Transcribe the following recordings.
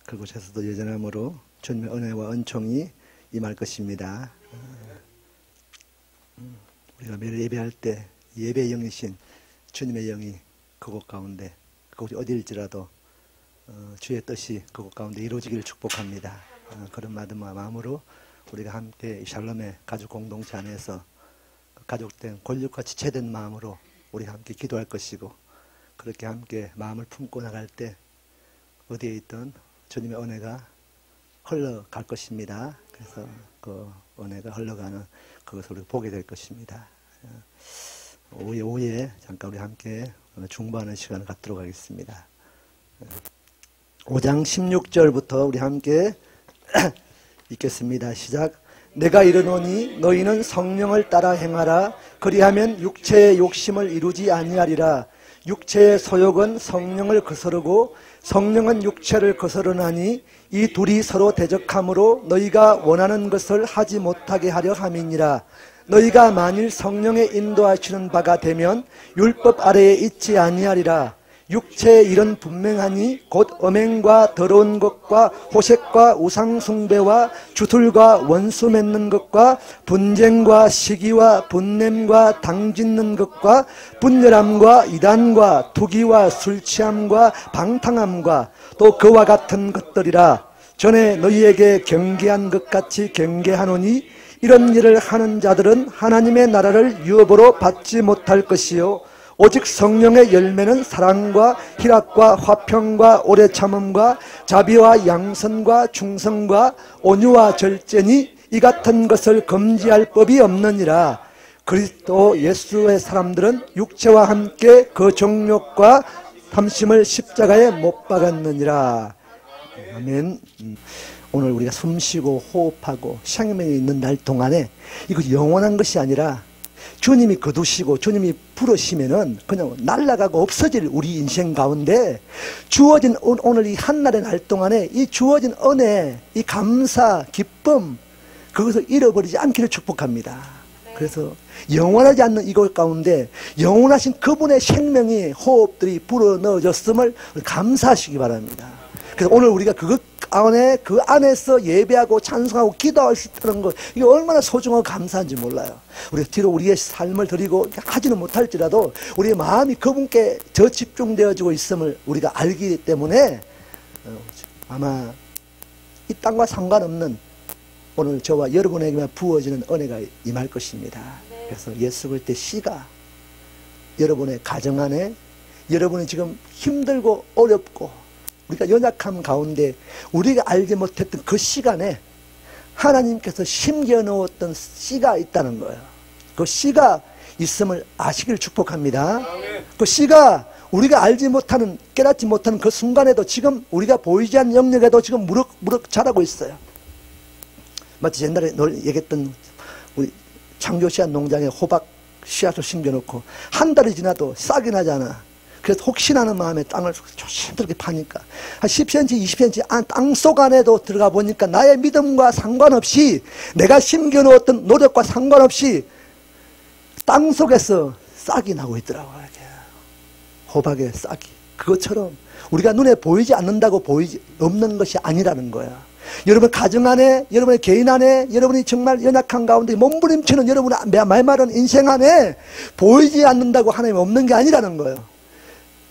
그곳에서도 여전함으로 주님의 은혜와 은총이 임할 것입니다. 우리가 매일 예배할 때 예배의 영이신 주님의 영이 그곳 가운데, 그곳이 어디일지라도 주의 뜻이 그곳 가운데 이루어지기를 축복합니다. 그런 마음으로 우리가 함께 샬롬의 가족 공동체 안에서 가족된 권력과 지체된 마음으로 우리가 함께 기도할 것이고, 그렇게 함께 마음을 품고 나갈 때 어디에 있든 주님의 은혜가 흘러갈 것입니다. 그래서 그 은혜가 흘러가는 그것을 우리가 보게 될 것입니다. 오후에 잠깐 우리 함께 중보하는 시간을 갖도록 하겠습니다. 5장 16절부터 우리 함께 읽겠습니다. 시작. 내가 이르노니 너희는 성령을 따라 행하라. 그리하면 육체의 욕심을 이루지 아니하리라. 육체의 소욕은 성령을 거스르고 성령은 육체를 거스르나니 이 둘이 서로 대적하므로 너희가 원하는 것을 하지 못하게 하려 함이니라. 너희가 만일 성령의 인도하시는 바가 되면 율법 아래에 있지 아니하리라. 육체의 일은 분명하니 곧 음행과 더러운 것과 호색과 우상숭배와 주술과 원수 맺는 것과 분쟁과 시기와 분냄과 당짓는 것과 분열함과 이단과 투기와 술취함과 방탕함과 또 그와 같은 것들이라. 전에 너희에게 경계한 것 같이 경계하노니 이런 일을 하는 자들은 하나님의 나라를 유업으로 받지 못할 것이요 오직 성령의 열매는 사랑과 희락과 화평과 오래 참음과 자비와 양선과 충성과 온유와 절제니 이 같은 것을 금지할 법이 없느니라. 그리스도 예수의 사람들은 육체와 함께 그 정욕과 탐심을 십자가에 못 박았느니라. 아멘. 오늘 우리가 숨쉬고 호흡하고 생명이 있는 날 동안에 이거 영원한 것이 아니라 주님이 거두시고 주님이 부르시면은 그냥 날아가고 없어질 우리 인생 가운데 주어진 오늘 이 한날의 날 동안에 이 주어진 은혜, 이 감사, 기쁨, 그것을 잃어버리지 않기를 축복합니다. 그래서 영원하지 않는 이곳 가운데 영원하신 그분의 생명이 호흡들이 불어넣어졌음을 감사하시기 바랍니다. 그래서 오늘 우리가 그 안에서 예배하고 찬송하고 기도할 수 있다는 것, 이게 얼마나 소중하고 감사한지 몰라요. 우리가 뒤로 우리의 삶을 드리고 하지는 못할지라도 우리의 마음이 그분께 저 집중되어지고 있음을 우리가 알기 때문에 아마 이 땅과 상관없는 오늘 저와 여러분에게만 부어지는 은혜가 임할 것입니다. 그래서 예수 그리스도의 씨가 여러분의 가정 안에, 여러분이 지금 힘들고 어렵고 우리가 연약함 가운데 우리가 알지 못했던 그 시간에 하나님께서 심겨 넣었던 씨가 있다는 거예요. 그 씨가 있음을 아시기를 축복합니다. 그 씨가 우리가 알지 못하는, 깨닫지 못하는 그 순간에도 지금 우리가 보이지 않는 영역에도 지금 무럭무럭 자라고 있어요. 마치 옛날에 얘기했던 우리 창조 씨앗 농장에 호박 씨앗을 심겨놓고 한 달이 지나도 싹이 나잖아. 그래서 혹시나 하는 마음에 땅을 조심스럽게 파니까 한 10cm, 20cm 땅속 안에도 들어가 보니까 나의 믿음과 상관없이, 내가 심겨놓았던 노력과 상관없이 땅속에서 싹이 나고 있더라고요. 호박의 싹이. 그것처럼 우리가 눈에 보이지 않는다고 보이지 없는 것이 아니라는 거야. 여러분 가정 안에, 여러분의 개인 안에, 여러분이 정말 연약한 가운데 몸부림치는 여러분의 말마른 인생 안에 보이지 않는다고 하나님 없는 게 아니라는 거예요.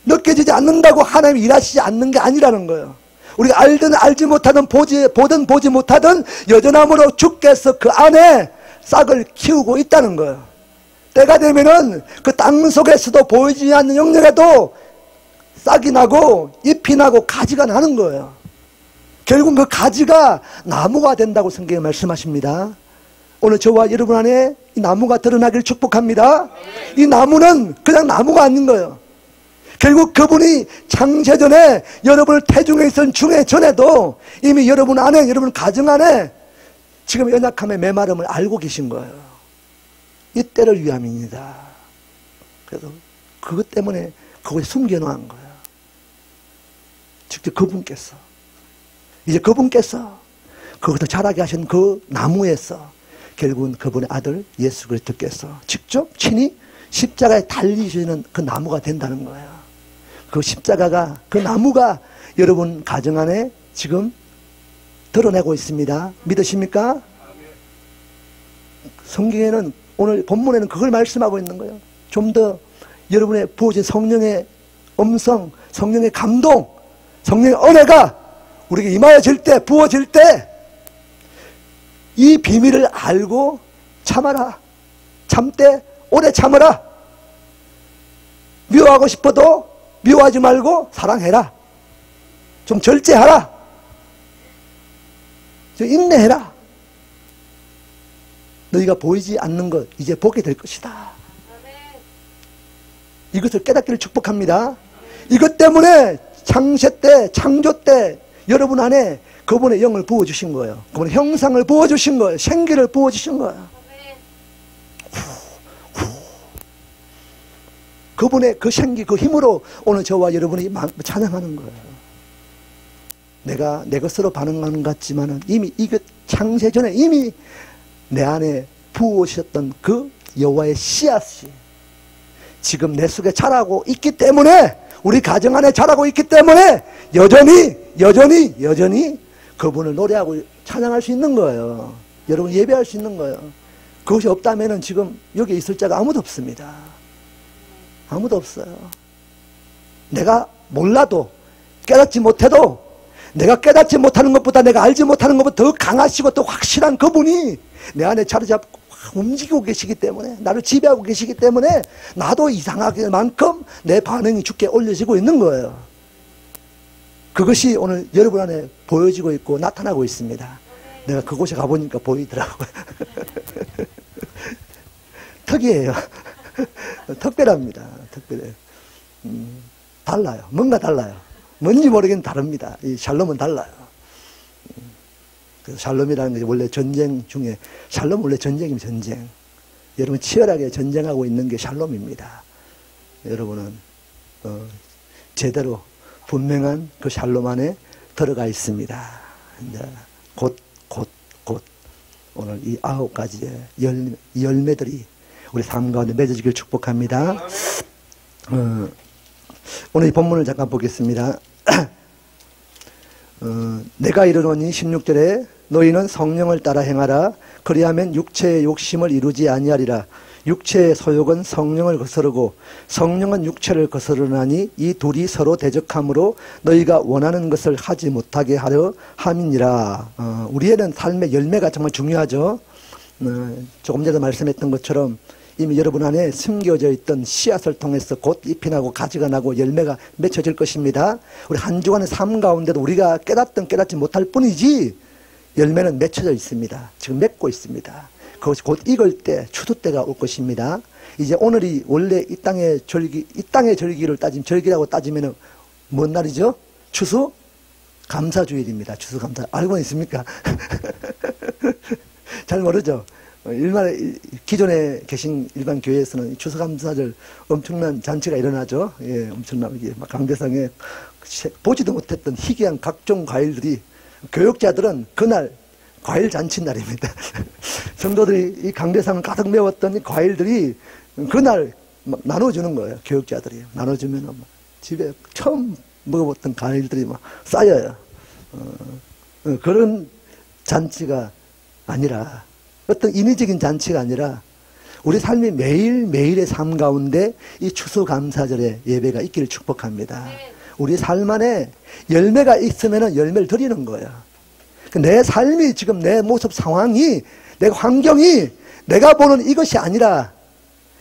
느껴지지 않는다고 하나님이 일하시지 않는 게 아니라는 거예요. 우리가 알든 알지 못하든 보든 보지 못하든 여전함으로 주께서 그 안에 싹을 키우고 있다는 거예요. 때가 되면은 그 땅 속에서도 보이지 않는 영역에도 싹이 나고 잎이 나고 가지가 나는 거예요. 결국 그 가지가 나무가 된다고 성경에 말씀하십니다. 오늘 저와 여러분 안에 이 나무가 드러나기를 축복합니다. 이 나무는 그냥 나무가 아닌 거예요. 결국 그분이 창세전에 여러분을 태중에 있던 중에 전에도 이미 여러분 안에, 여러분 가정 안에 지금 연약함의 메마름을 알고 계신 거예요. 이때를 위함입니다. 그래서 그것 때문에 그걸 숨겨놓은 거예요. 직접 그분께서, 이제 그분께서 그것을 자라게 하신 그 나무에서 결국은 그분의 아들 예수 그리스도께서 직접 친히 십자가에 달리시는 그 나무가 된다는 거예요. 그 십자가가, 그 나무가 여러분 가정 안에, 지금 드러내고 있습니다. 믿으십니까? 성경에는 오늘 본문에는 그걸 말씀하고 있는 거예요. 좀 더 여러분의 부어진 성령의 음성, 성령의 감동, 성령의 은혜가 우리에게 임하여질 때, 부어질 때 이 비밀을 알고 참아라. 참되 오래 참아라. 미워하고 싶어도 미워하지 말고 사랑해라. 좀 절제하라. 좀 인내해라. 너희가 보이지 않는 것 이제 보게 될 것이다. 이것을 깨닫기를 축복합니다. 이것 때문에 창세 때, 창조 때 여러분 안에 그분의 영을 부어주신 거예요. 그분의 형상을 부어주신 거예요. 생기를 부어주신 거예요. 그분의 그 생기, 그 힘으로 오늘 저와 여러분이 찬양하는 거예요. 내가 내 것으로 반응하는 것 같지만은 이미 이것 창세 전에 이미 내 안에 부어오셨던 그 여호와의 씨앗이 지금 내 속에 자라고 있기 때문에, 우리 가정 안에 자라고 있기 때문에 여전히 그분을 노래하고 찬양할 수 있는 거예요. 여러분 예배할 수 있는 거예요. 그것이 없다면 지금 여기 있을 자가 아무도 없습니다. 아무도 없어요. 내가 몰라도, 깨닫지 못해도, 내가 깨닫지 못하는 것보다 내가 알지 못하는 것보다 더 강하시고 더 확실한 그분이 내 안에 자리 잡고 움직이고 계시기 때문에, 나를 지배하고 계시기 때문에 나도 이상하게 만큼 내 반응이 주께 올려지고 있는 거예요. 그것이 오늘 여러분 안에 보여지고 있고 나타나고 있습니다. 내가 그곳에 가보니까 보이더라고요. 특이해요. 특별합니다. 특별해요. 달라요. 뭔가 달라요. 뭔지 모르겠는데 다릅니다. 이 샬롬은 달라요. 그래서 샬롬이라는 것이 원래 전쟁 중에, 샬롬 원래 전쟁이면 전쟁. 여러분 치열하게 전쟁하고 있는 게 샬롬입니다. 여러분은 제대로 분명한 그 샬롬 안에 들어가 있습니다. 이제 곧 오늘 이 9가지의 열매들이 우리 삶 가운데 맺어지길 축복합니다. 오늘 이 본문을 잠깐 보겠습니다. 내가 이르노니 16절에 너희는 성령을 따라 행하라. 그리하면 육체의 욕심을 이루지 아니하리라. 육체의 소욕은 성령을 거스르고 성령은 육체를 거스르나니 이 둘이 서로 대적함으로 너희가 원하는 것을 하지 못하게 하려 함이니라. 우리에는 삶의 열매가 정말 중요하죠. 조금 전에 말씀했던 것처럼 이미 여러분 안에 숨겨져 있던 씨앗을 통해서 곧 잎이 나고 가지가 나고 열매가 맺혀질 것입니다. 우리 한 주간의 삶 가운데도 우리가 깨닫든 깨닫지 못할 뿐이지 열매는 맺혀져 있습니다. 지금 맺고 있습니다. 그것이 곧 익을 때, 추수 때가 올 것입니다. 이제 오늘이 원래 이 땅의 절기를 절기라고 따지면 뭔 날이죠? 추수 감사주일입니다. 추수 감사. 알고 있습니까? 잘 모르죠? 기존에 계신 일반 교회에서는 추수감사절 엄청난 잔치가 일어나죠. 예, 엄청나게 막 강대상에 보지도 못했던 희귀한 각종 과일들이, 교육자들은 그날 과일 잔치 날입니다. 성도들이 이 강대상을 가득 메웠던 이 과일들이 그날 막 나눠주는 거예요. 교육자들이 나눠주면 집에 처음 먹어봤던 과일들이 막 쌓여요. 그런 잔치가 아니라, 어떤 인위적인 잔치가 아니라 우리 삶이 매일매일의 삶 가운데 이 추수감사절의 예배가 있기를 축복합니다. 우리 삶 안에 열매가 있으면 열매를 드리는 거예요. 내 삶이 지금 내 모습 상황이, 내 환경이 내가 보는 이것이 아니라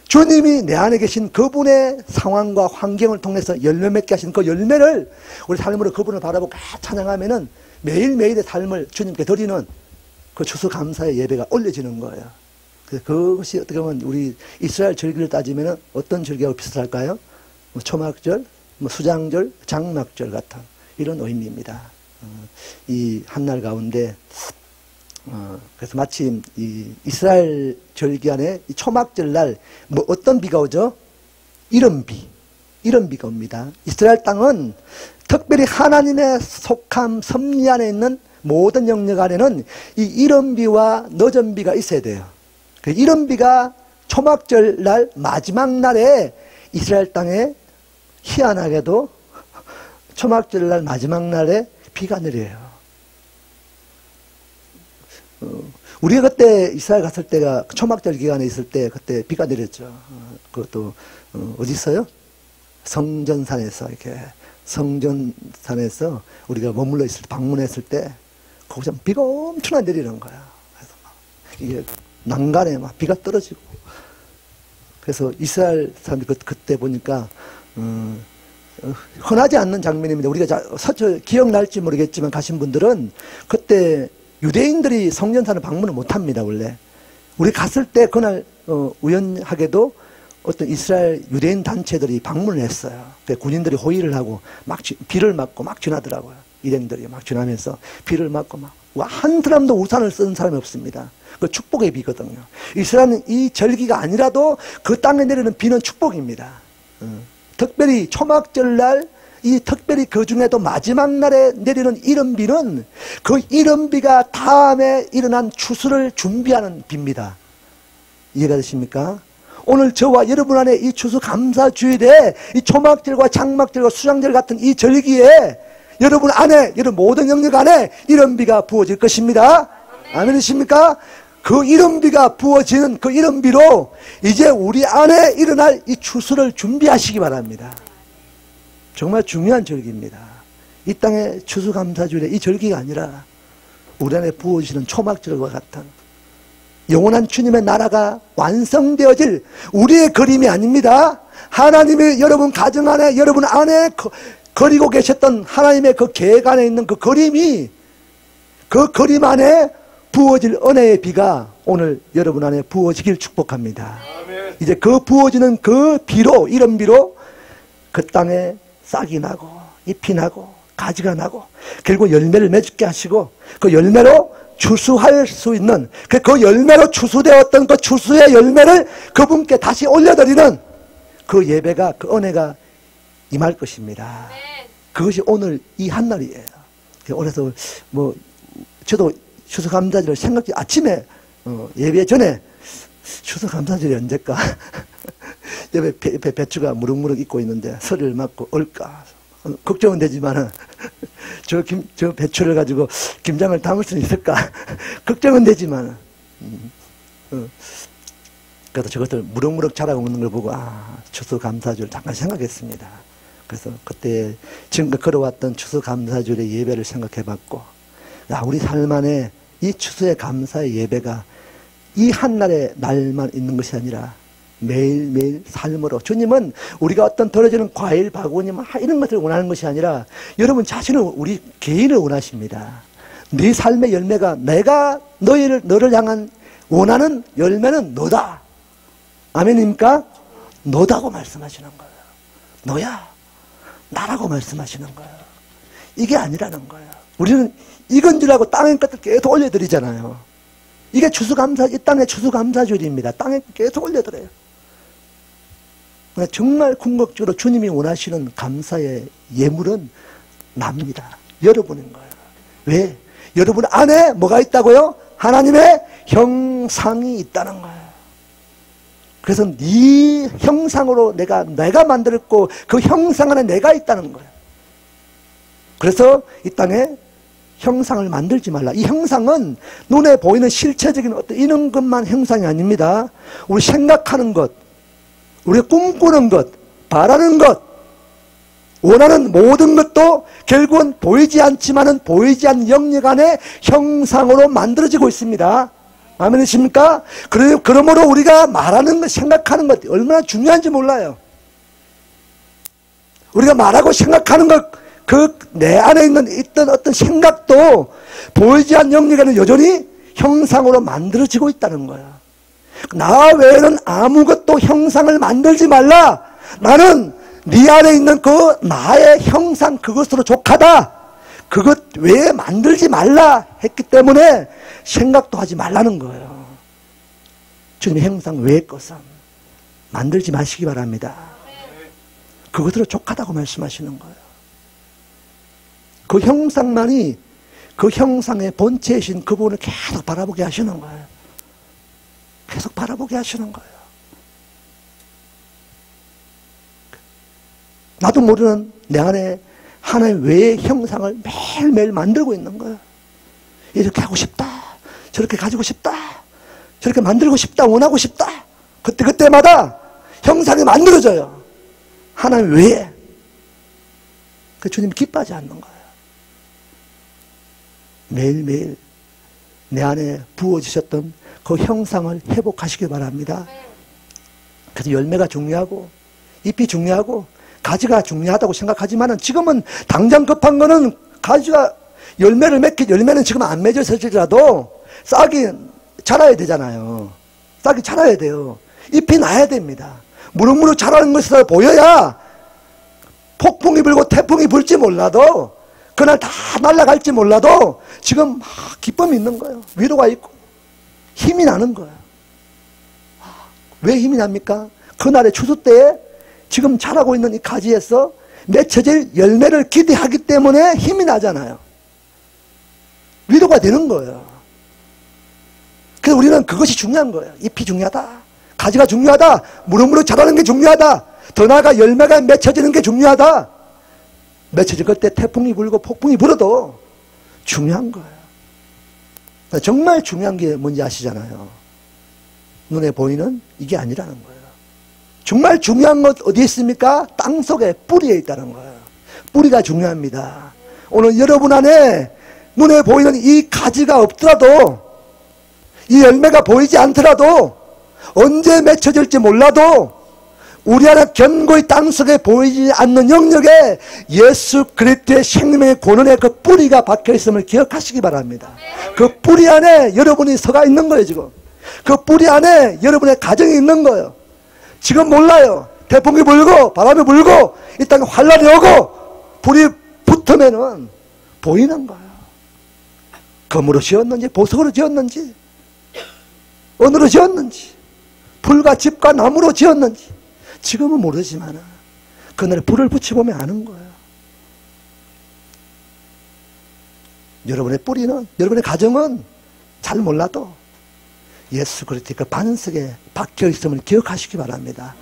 주님이 내 안에 계신 그분의 상황과 환경을 통해서 열매 맺게 하신 그 열매를 우리 삶으로 그분을 바라보고 찬양하면은 매일매일의 삶을 주님께 드리는 그 추수감사의 예배가 올려지는 거예요. 그것이 어떻게 보면 우리 이스라엘 절기를 따지면 어떤 절기하고 비슷할까요? 뭐 초막절, 뭐 수장절, 장막절 같은 이런 의미입니다. 이 한날 가운데 그래서 마침 이 이스라엘 절기 안에 이 초막절 날 뭐 어떤 비가 오죠? 이른비가 옵니다. 이스라엘 땅은 특별히 하나님의 속함 섭리 안에 있는 모든 영역 안에는 이 이른비와 늦은비가 있어야 돼요. 그 이른비가 초막절 날 마지막 날에 이스라엘 땅에 희한하게도 초막절 날 마지막 날에 비가 내려요. 우리가 그때 이스라엘 갔을 때가 초막절 기간에 있을 때 그때 비가 내렸죠. 그것도 어디 있어요? 성전산에서 이렇게 성전산에서 우리가 머물러 있을 때 방문했을 때 거기서 비가 엄청나게 내리는 거야. 그래서 막 이게 난간에 막 비가 떨어지고 그래서 이스라엘 사람들이 그때 보니까 흔하지 않는 장면입니다. 우리가 기억날지 모르겠지만 가신 분들은 그때 유대인들이 성전산을 방문을 못합니다. 원래 우리 갔을 때 그날 우연하게도 어떤 이스라엘 유대인 단체들이 방문을 했어요. 군인들이 호위를 하고 막 비를 맞고 막 지나더라고요. 일행들이 막 지나면서 비를 맞고 막 한 사람도 우산을 쓰는 사람이 없습니다. 그 축복의 비거든요. 이스라엘은 이 절기가 아니라도 그 땅에 내리는 비는 축복입니다. 특별히 초막절날 이 특별히 그 중에도 마지막 날에 내리는 이른 비는 그 이른 비가 다음에 일어난 추수를 준비하는 비입니다. 이해가 되십니까? 오늘 저와 여러분 안에 이 추수감사주일에 이 초막절과 장막절과 수장절 같은 이 절기에 여러분 안에 여러분 모든 영역 안에 이른 비가 부어질 것입니다. 아멘이십니까? 그 이른 비가 부어지는 그 이른 비로 이제 우리 안에 일어날 이 추수를 준비하시기 바랍니다. 정말 중요한 절기입니다. 이 땅의 추수감사주일에 이 절기가 아니라 우리 안에 부어지는 초막절과 같은 영원한 주님의 나라가 완성되어질 우리의 그림이 아닙니다. 하나님이 여러분 가정 안에 여러분 안에 그리고 계셨던 하나님의 그 계획 안에 있는 그 그림이 그 그림 안에 부어질 은혜의 비가 오늘 여러분 안에 부어지길 축복합니다. 아멘. 이제 그 부어지는 그 비로 이런 비로 그 땅에 싹이 나고 잎이 나고 가지가 나고 결국 열매를 맺게 하시고 그 열매로 추수할 수 있는 그 열매로 추수되었던 그 추수의 열매를 그분께 다시 올려드리는 그 예배가 그 은혜가 임할 것입니다. 그것이 오늘 이 한날이에요. 그래서 뭐 저도 추수감사절을 아침에 예배 전에 추수감사절이 언제까 옆에 배추가 무럭무럭 익고 있는데 설을 맞고 올까 걱정은 되지만은 저 배추를 가지고 김장을 담을 수는 있을까 걱정은 되지만은 그래서 저것들 무럭무럭 자라고 있는 걸 보고 추수감사절 잠깐 생각했습니다. 그래서 그때 지금까지 걸어왔던 추수감사절의 예배를 생각해봤고 우리 삶 안에 이 추수의 감사의 예배가 이 한날의 날만 있는 것이 아니라 매일매일 삶으로 주님은 우리가 어떤 덜어지는 과일, 바구니 이런 것들을 원하는 것이 아니라 여러분 자신을 우리 개인을 원하십니다. 네 삶의 열매가 내가 너를 향한 원하는 열매는 너다. 아멘입니까? 너다고 말씀하시는 거예요. 너야. 나라고 말씀하시는 거예요. 이게 아니라는 거예요. 우리는 이건 줄 알고 땅의 것들 계속 올려드리잖아요. 이게 이 땅의 추수감사주일입니다. 땅에 계속 올려드려요. 정말 궁극적으로 주님이 원하시는 감사의 예물은 납니다. 여러분인 거예요. 왜? 여러분 안에 뭐가 있다고요? 하나님의 형상이 있다는 거예요. 그래서 네 형상으로 내가 만들었고 그 형상 안에 내가 있다는 거예요. 그래서 이 땅에 형상을 만들지 말라. 이 형상은 눈에 보이는 실체적인 어떤 이런 것만 형상이 아닙니다. 우리 생각하는 것, 우리가 꿈꾸는 것, 바라는 것, 원하는 모든 것도 결국은 보이지 않지만은 보이지 않는 영역 안에 형상으로 만들어지고 있습니다. 아멘이십니까? 그러므로 우리가 말하는 것, 생각하는 것 얼마나 중요한지 몰라요. 우리가 말하고 생각하는 것, 내 안에 있던 어떤 생각도 보이지 않는 영역에는 여전히 형상으로 만들어지고 있다는 거야. 나 외에는 아무것도 형상을 만들지 말라. 나는 네 안에 있는 그 나의 형상 그것으로 족하다. 그것 외에 만들지 말라 했기 때문에 생각도 하지 말라는 거예요. 주님의 형상 외의 것은 만들지 마시기 바랍니다. 그것으로 족하다고 말씀하시는 거예요. 그 형상만이 그 형상의 본체이신 그분을 계속 바라보게 하시는 거예요. 계속 바라보게 하시는 거예요. 나도 모르는 내 안에 하나의 외의 형상을 매일매일 만들고 있는 거예요. 이렇게 하고 싶다. 저렇게 가지고 싶다. 저렇게 만들고 싶다. 원하고 싶다. 그때마다 형상이 만들어져요. 하나님 왜? 그 주님이 기뻐하지 않는 거예요. 매일매일 내 안에 부어주셨던 그 형상을 회복하시기 바랍니다. 그래서 열매가 중요하고 잎이 중요하고 가지가 중요하다고 생각하지만 지금은 당장 급한 거는 가지가 열매는 지금 안 맺어질지라도 싹이 자라야 되잖아요. 싹이 자라야 돼요. 잎이 나야 됩니다. 무럭무럭 자라는 것을 보여야 폭풍이 불고 태풍이 불지 몰라도 그날 다 날아갈지 몰라도 지금 기쁨이 있는 거예요. 위로가 있고 힘이 나는 거예요. 왜 힘이 납니까? 그날의 추수 때에 지금 자라고 있는 이 가지에서 맺혀질 열매를 기대하기 때문에 힘이 나잖아요. 위로가 되는 거예요. 그래서 우리는 그것이 중요한 거예요. 잎이 중요하다. 가지가 중요하다. 무럭무럭 자라는 게 중요하다. 더 나아가 열매가 맺혀지는 게 중요하다. 맺혀질 그때 태풍이 불고 폭풍이 불어도 중요한 거예요. 정말 중요한 게 뭔지 아시잖아요. 눈에 보이는 이게 아니라는 거예요. 정말 중요한 것 어디에 있습니까? 땅속에 뿌리에 있다는 거예요. 뿌리가 중요합니다. 오늘 여러분 안에 눈에 보이는 이 가지가 없더라도 이 열매가 보이지 않더라도 언제 맺혀질지 몰라도 우리 안에 견고히 땅속에 보이지 않는 영역에 예수 그리스도의 생명의 권원의 그 뿌리가 박혀있음을 기억하시기 바랍니다. 그 뿌리 안에 여러분이 서가 있는 거예요. 지금 그 뿌리 안에 여러분의 가정이 있는 거예요. 지금 몰라요. 태풍이 불고 바람이 불고 이 땅에 환란이 오고 불이 붙으면은 보이는 거예요. 금으로 지었는지 보석으로 지었는지 은으로 지었는지 불과 집과 나무로 지었는지 지금은 모르지만 그날에 불을 붙여보면 아는 거예요. 여러분의 뿌리는, 여러분의 가정은 잘 몰라도 예수 그리스도의 그 반석에 박혀있음을 기억하시기 바랍니다.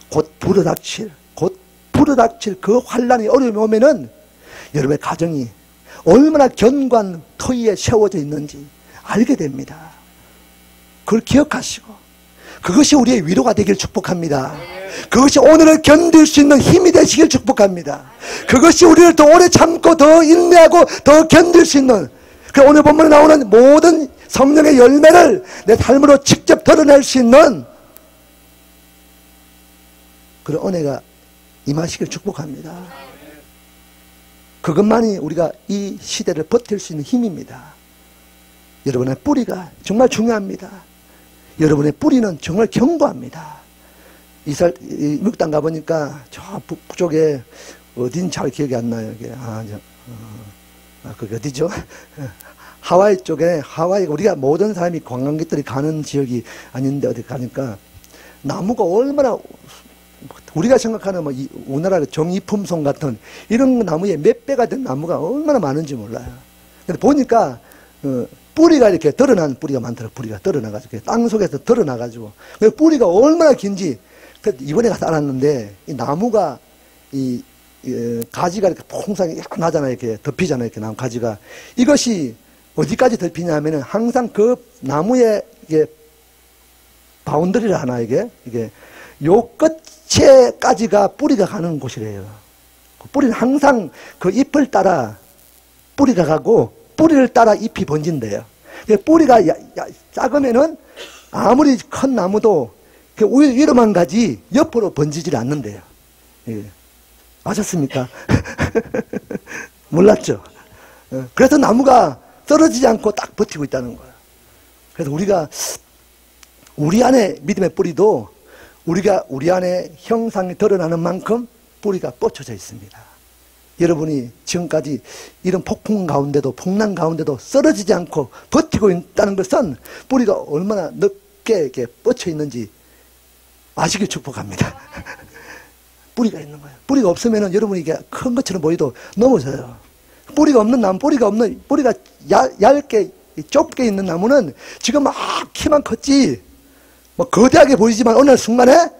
곧 불어닥칠 그 환란이 어려움이 오면은 여러분의 가정이 얼마나 견고한 터위에 세워져 있는지 알게 됩니다. 그걸 기억하시고 그것이 우리의 위로가 되길 축복합니다. 그것이 오늘을 견딜 수 있는 힘이 되시길 축복합니다. 그것이 우리를 더 오래 참고 더 인내하고 더 견딜 수 있는, 그 오늘 본문에 나오는 모든 성령의 열매를 내 삶으로 직접 드러낼 수 있는 그런 은혜가 임하시길 축복합니다. 그것만이 우리가 이 시대를 버틸 수 있는 힘입니다. 여러분의 뿌리가 정말 중요합니다. 여러분의 뿌리는 정말 견고합니다. 미국 땅 가보니까 저 북쪽에 어딘 잘 기억이 안 나요. 이게 그게 어디죠? 하와이 쪽에, 우리가 모든 사람이 관광객들이 가는 지역이 아닌데 어디 가니까 나무가 얼마나, 우리가 생각하는 뭐 우리나라 정이품송 같은 이런 나무에 몇 배가 된 나무가 얼마나 많은지 몰라요. 근데 보니까 뿌리가 이렇게 드러난 뿌리가 많더라고요. 뿌리가 드러나가지고 땅 속에서 드러나가지고 그 뿌리가 얼마나 긴지 이번에 가서 알았는데 이 나무가 이 가지가 이렇게 풍성하게 나잖아요. 이렇게 덮이잖아요. 이렇게 나무 가지가 이것이 어디까지 덮이냐면은 항상 그 나무에 이게 바운더리를 하나 이게 요 끝에까지가 뿌리가 가는 곳이래요. 그 뿌리는 항상 그 잎을 따라 뿌리가 가고 뿌리를 따라 잎이 번진대요. 뿌리가 작으면은 아무리 큰 나무도 위로만 가지 옆으로 번지질 않는데요. 예. 아셨습니까? 몰랐죠? 그래서 나무가 떨어지지 않고 딱 버티고 있다는 거예요. 그래서 우리 안에 믿음의 뿌리도 우리 안에 형상이 드러나는 만큼 뿌리가 뻗쳐져 있습니다. 여러분이 지금까지 이런 폭풍 가운데도 풍랑 가운데도 쓰러지지 않고 버티고 있다는 것은 뿌리가 얼마나 넓게 이렇게 뻗쳐 있는지 아시길 축복합니다. 뿌리가 있는 거예요. 뿌리가 없으면 여러분이 이게 큰 것처럼 보여도 넘어져요. 뿌리가 없는 나무, 뿌리가 얇게 좁게 있는 나무는 지금 막 키만 컸지 뭐 거대하게 보이지만 어느 순간에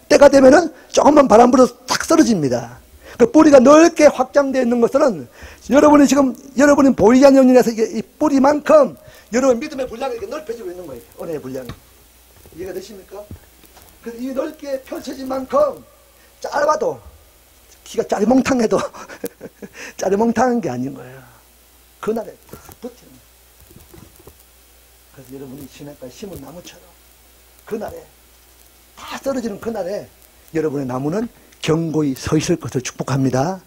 때가 되면은 조금만 바람 불어서 탁 쓰러집니다. 그 뿌리가 넓게 확장되어 있는 것은 여러분이 보이지 않는 영역에서 이 뿌리만큼 여러분 믿음의 분량이 이렇게 넓혀지고 있는 거예요. 은혜의 분량이. 이해가 되십니까? 그래서 이 넓게 펼쳐진 만큼 짧아도 키가 짜리몽탕해도 짜리몽탕한 게 아닌 거예요. 그날에 버티는 거예요. 그래서 여러분이 시냇가에 심은 나무처럼 그날에 다 떨어지는 그날에 여러분의 나무는 견고히 서 있을 것을 축복합니다.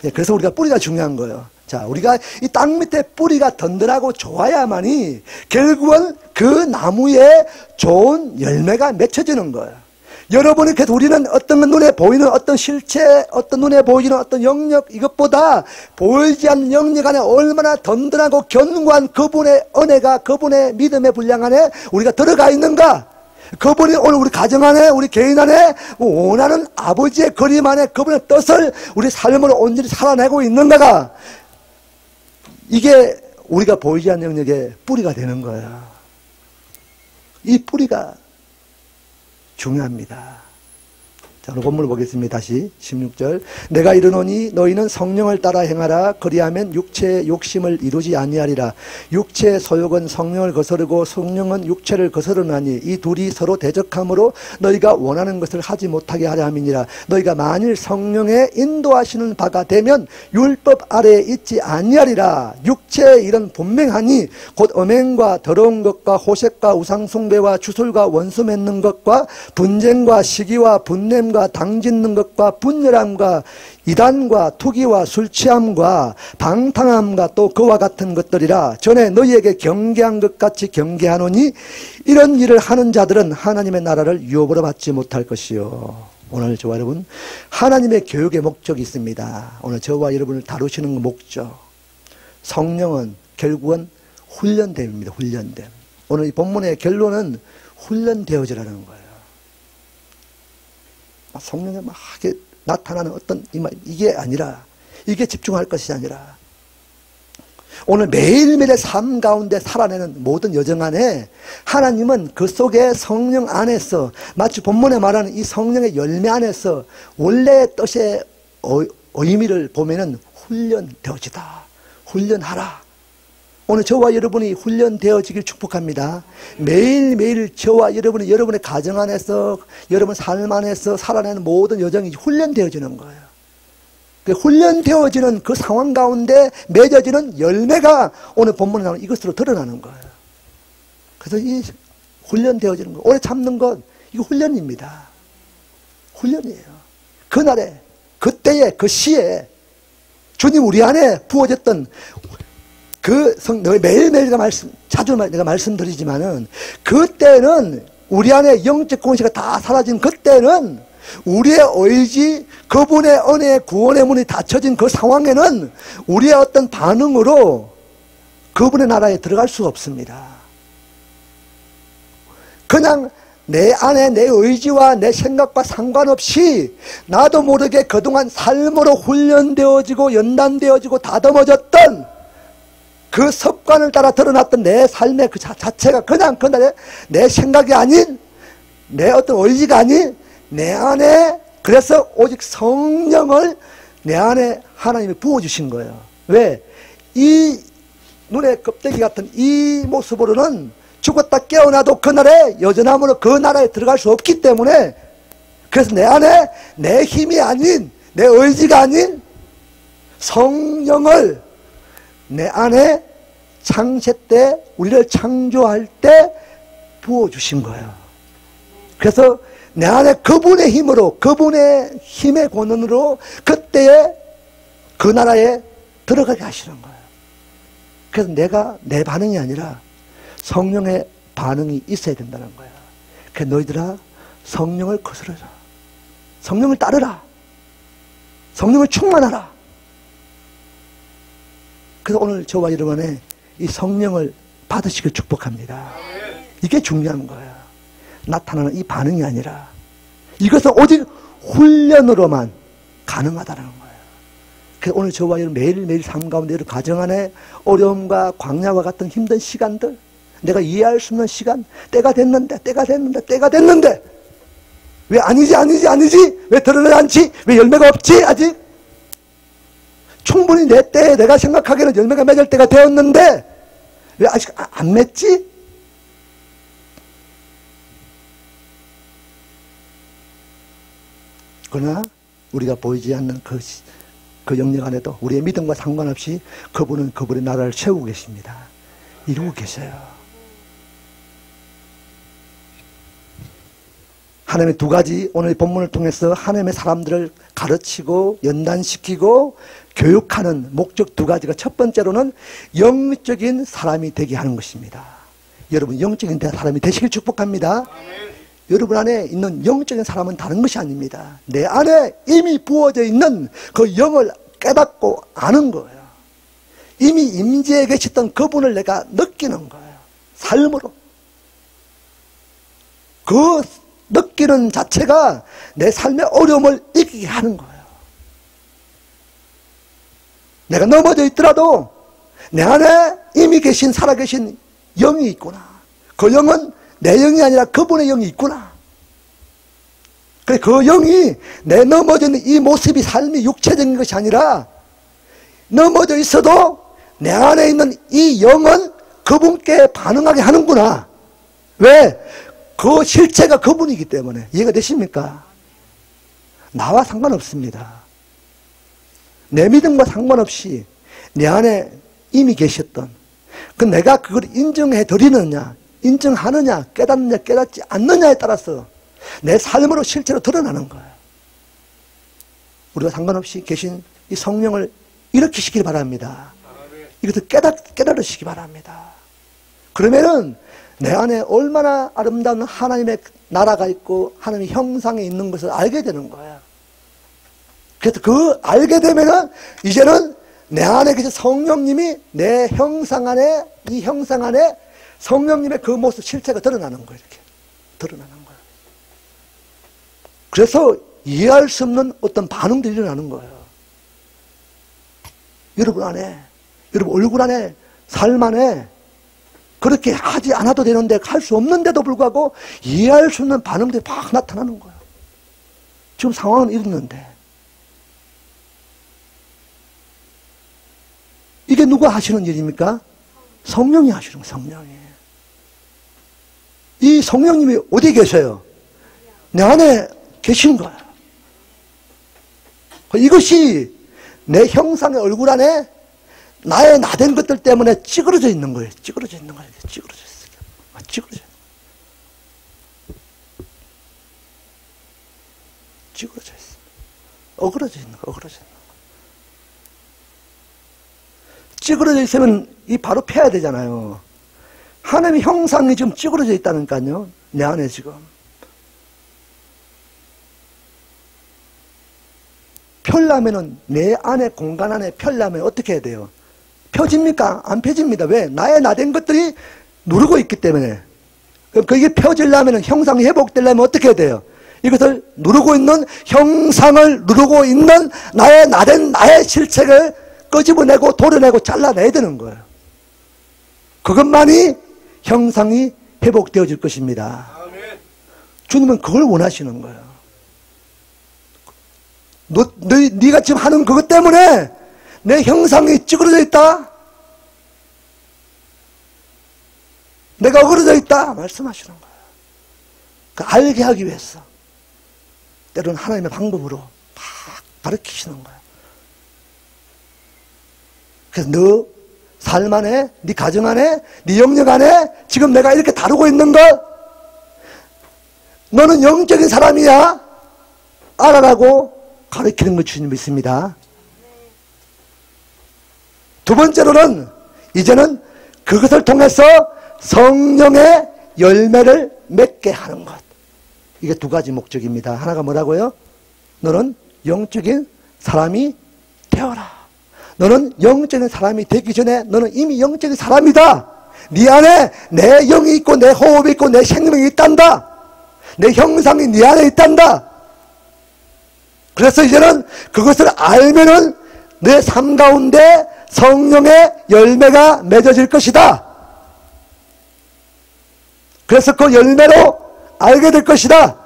네, 그래서 우리가 뿌리가 중요한 거예요. 자, 우리가 이 땅 밑에 뿌리가 든든하고 좋아야만이 결국은 그 나무에 좋은 열매가 맺혀지는 거예요. 여러분이 그래서 우리는 어떤 눈에 보이는 어떤 실체, 어떤 눈에 보이는 어떤 영역, 이것보다 보이지 않는 영역 안에 얼마나 든든하고 견고한 그분의 은혜가, 그분의 믿음의 분량 안에 우리가 들어가 있는가? 그분이 오늘 우리 가정 안에, 우리 개인 안에 원하는 아버지의 그림 안에 그분의 뜻을 우리 삶으로 온전히 살아내고 있는가가, 이게 우리가 보이지 않는 영역의 뿌리가 되는 거예요. 이 뿌리가 중요합니다. 자, 오늘 본문을 보겠습니다. 다시 16절. 내가 이르노니 너희는 성령을 따라 행하라. 그리하면 육체의 욕심을 이루지 아니하리라. 육체의 소욕은 성령을 거스르고 성령은 육체를 거스르나니 이 둘이 서로 대적함으로 너희가 원하는 것을 하지 못하게 하려 함이니라. 너희가 만일 성령의 인도하시는 바가 되면 율법 아래에 있지 아니하리라. 육체의 일은 분명하니 곧 음행과 더러운 것과 호색과 우상숭배와 주술과 원수 맺는 것과 분쟁과 시기와 분냄과 당짓는 것과 분열함과 이단과 투기와 술취함과 방탕함과 또 그와 같은 것들이라. 전에 너희에게 경계한 것 같이 경계하노니 이런 일을 하는 자들은 하나님의 나라를 유업으로 받지 못할 것이요. 오늘 저와 여러분, 하나님의 교육의 목적이 있습니다. 오늘 저와 여러분을 다루시는 목적, 성령은 결국은 훈련됨입니다. 훈련됨. 오늘 이 본문의 결론은 훈련되어지라는 거예요. 성령에 막 나타나는 어떤 이게 아니라, 이게 집중할 것이 아니라 오늘 매일매일의 삶 가운데 살아내는 모든 여정 안에 하나님은 그 속에 성령 안에서, 마치 본문에 말하는 이 성령의 열매 안에서 원래의 뜻의 의미를 보면은 훈련되어지다. 훈련하라. 오늘 저와 여러분이 훈련되어지길 축복합니다. 매일매일 저와 여러분이 여러분의 가정 안에서, 여러분 삶 안에서 살아내는 모든 여정이 훈련되어지는 거예요. 그 훈련되어지는 그 상황 가운데 맺어지는 열매가 오늘 본문에 나오는 이것으로 드러나는 거예요. 그래서 이 훈련되어지는 것, 오래 참는 것, 이거 훈련입니다. 훈련이에요. 그날에, 그때에, 그 시에 주님 우리 안에 부어졌던 매일매일 자주 내가 말씀드리지만은, 그때는 우리 안에 영적 권세가 다 사라진 그때는 우리의 의지, 그분의 은혜의 구원의 문이 닫혀진 그 상황에는 우리의 어떤 반응으로 그분의 나라에 들어갈 수가 없습니다. 그냥 내 안에 내 의지와 내 생각과 상관없이 나도 모르게 그동안 삶으로 훈련되어지고 연단되어지고 다듬어졌던 그 습관을 따라 드러났던 내 삶의 그 자체가 그냥 그날에 내 생각이 아닌, 내 어떤 의지가 아닌 내 안에, 그래서 오직 성령을 내 안에 하나님이 부어주신 거예요. 왜? 이 눈의 껍데기 같은 이 모습으로는 죽었다 깨어나도 그날에 여전함으로 그 나라에 들어갈 수 없기 때문에, 그래서 내 안에 내 힘이 아닌, 내 의지가 아닌 성령을 내 안에 창세 때, 우리를 창조할 때 부어주신 거예요. 그래서 내 안에 그분의 힘으로, 그분의 힘의 권한으로 그때에 그 나라에 들어가게 하시는 거예요. 그래서 내 반응이 아니라 성령의 반응이 있어야 된다는 거예요. 그래서 너희들아, 성령을 거스르라. 성령을 따르라. 성령을 충만하라. 그래서 오늘 저와 여러분의 이 성령을 받으시길 축복합니다. 이게 중요한 거예요. 나타나는 이 반응이 아니라 이것은 오직 훈련으로만 가능하다는 거예요. 그래서 오늘 저와 여러분 매일매일 삶 가운데 여러분 가정 안에 어려움과 광야와 같은 힘든 시간들, 내가 이해할 수 없는 시간, 때가 됐는데 왜 아니지 왜 드러나지 않지, 왜 열매가 없지 아직, 충분히 내 때에 내가 생각하기에는 열매가 맺을 때가 되었는데 왜 아직 안 맺지? 그러나 우리가 보이지 않는 그 영역 안에도 우리의 믿음과 상관없이 그분은 그분의 나라를 세우고 계십니다. 이루고 계셔요. 하나님의 두 가지 오늘 본문을 통해서 하나님의 사람들을 가르치고 연단시키고 교육하는 목적 두 가지가, 첫 번째로는 영적인 사람이 되게 하는 것입니다. 여러분 영적인 사람이 되시길 축복합니다. 여러분 안에 있는 영적인 사람은 다른 것이 아닙니다. 내 안에 이미 부어져 있는 그 영을 깨닫고 아는 거예요. 이미 임재해 계셨던 그분을 내가 느끼는 거예요. 삶으로. 그 느끼는 자체가 내 삶의 어려움을 이기게 하는 거예요. 내가 넘어져 있더라도 내 안에 이미 계신 살아계신 영이 있구나. 그 영은 내 영이 아니라 그분의 영이 있구나. 그래, 그 영이 내 넘어져 있는 이 모습이 삶이 육체적인 것이 아니라 넘어져 있어도 내 안에 있는 이 영은 그분께 반응하게 하는구나. 왜? 그 실체가 그분이기 때문에. 이해가 되십니까? 나와 상관없습니다. 내 믿음과 상관없이 내 안에 이미 계셨던, 그 내가 그걸 인정해 드리느냐, 인정하느냐, 깨닫느냐, 깨닫지 않느냐에 따라서 내 삶으로 실제로 드러나는 거예요. 우리가 상관없이 계신 이 성령을 일으키시길 바랍니다. 이것을 깨달으시기 바랍니다. 그러면은 내 안에 얼마나 아름다운 하나님의 나라가 있고 하나님의 형상에 있는 것을 알게 되는 거예요. 그래서 그 알게 되면은 이제는 내 안에 계신 성령님이 내 형상 안에, 이 형상 안에 성령님의 그 모습 실체가 드러나는 거예요. 이렇게 드러나는 거예요. 그래서 이해할 수 없는 어떤 반응들이 일어나는 거예요. 여러분 안에, 여러분 얼굴 안에, 삶 안에 그렇게 하지 않아도 되는데, 할 수 없는데도 불구하고 이해할 수 없는 반응들이 막 나타나는 거예요. 지금 상황은 이랬는데 이게 누가 하시는 일입니까? 성령이 하시는 거예요. 성령이. 이 성령님이 어디 계세요? 내 안에 계신 거예요. 이것이 내 형상의 얼굴 안에 나의 나된 것들 때문에 찌그러져 있는 거예요. 찌그러져 있는 거예요. 찌그러져 있어요. 찌그러져. 찌그러져 있어요. 어그러져 있는 거예요. 어그러져 있는 거예요. 찌그러져 있으면 이 바로 펴야 되잖아요. 하나님의 형상이 지금 찌그러져 있다니까요. 내 안에 지금. 펴려면은 내 안에 공간 안에 펴려면 어떻게 해야 돼요? 펴집니까? 안 펴집니다. 왜? 나의 나된 것들이 누르고 있기 때문에. 그럼 그게 펴지려면, 형상이 회복되려면 어떻게 해야 돼요? 이것을 누르고 있는, 형상을 누르고 있는 나의 나된 나의 실체를 끄집어내고 도려내고 잘라내야 되는 거예요. 그것만이 형상이 회복되어질 것입니다. 주님은 그걸 원하시는 거예요. 네가 지금 하는 그것 때문에 내 형상이 찌그러져 있다, 내가 어그러져 있다 말씀하시는 거예요. 그 알게 하기 위해서 때로는 하나님의 방법으로 막 가르치시는 거예요. 그래서 너 삶 안에, 네 가정 안에, 네 영역 안에 지금 내가 이렇게 다루고 있는 것, 너는 영적인 사람이야 알아라고 가르치는 것 주님 믿습니다. 두 번째로는 이제는 그것을 통해서 성령의 열매를 맺게 하는 것. 이게 두 가지 목적입니다. 하나가 뭐라고요? 너는 영적인 사람이 되어라. 너는 영적인 사람이 되기 전에 너는 이미 영적인 사람이다. 네 안에 내 영이 있고 내 호흡이 있고 내 생명이 있단다. 내 형상이 네 안에 있단다. 그래서 이제는 그것을 알면은 내 삶 가운데 성령의 열매가 맺어질 것이다. 그래서 그 열매로 알게 될 것이다.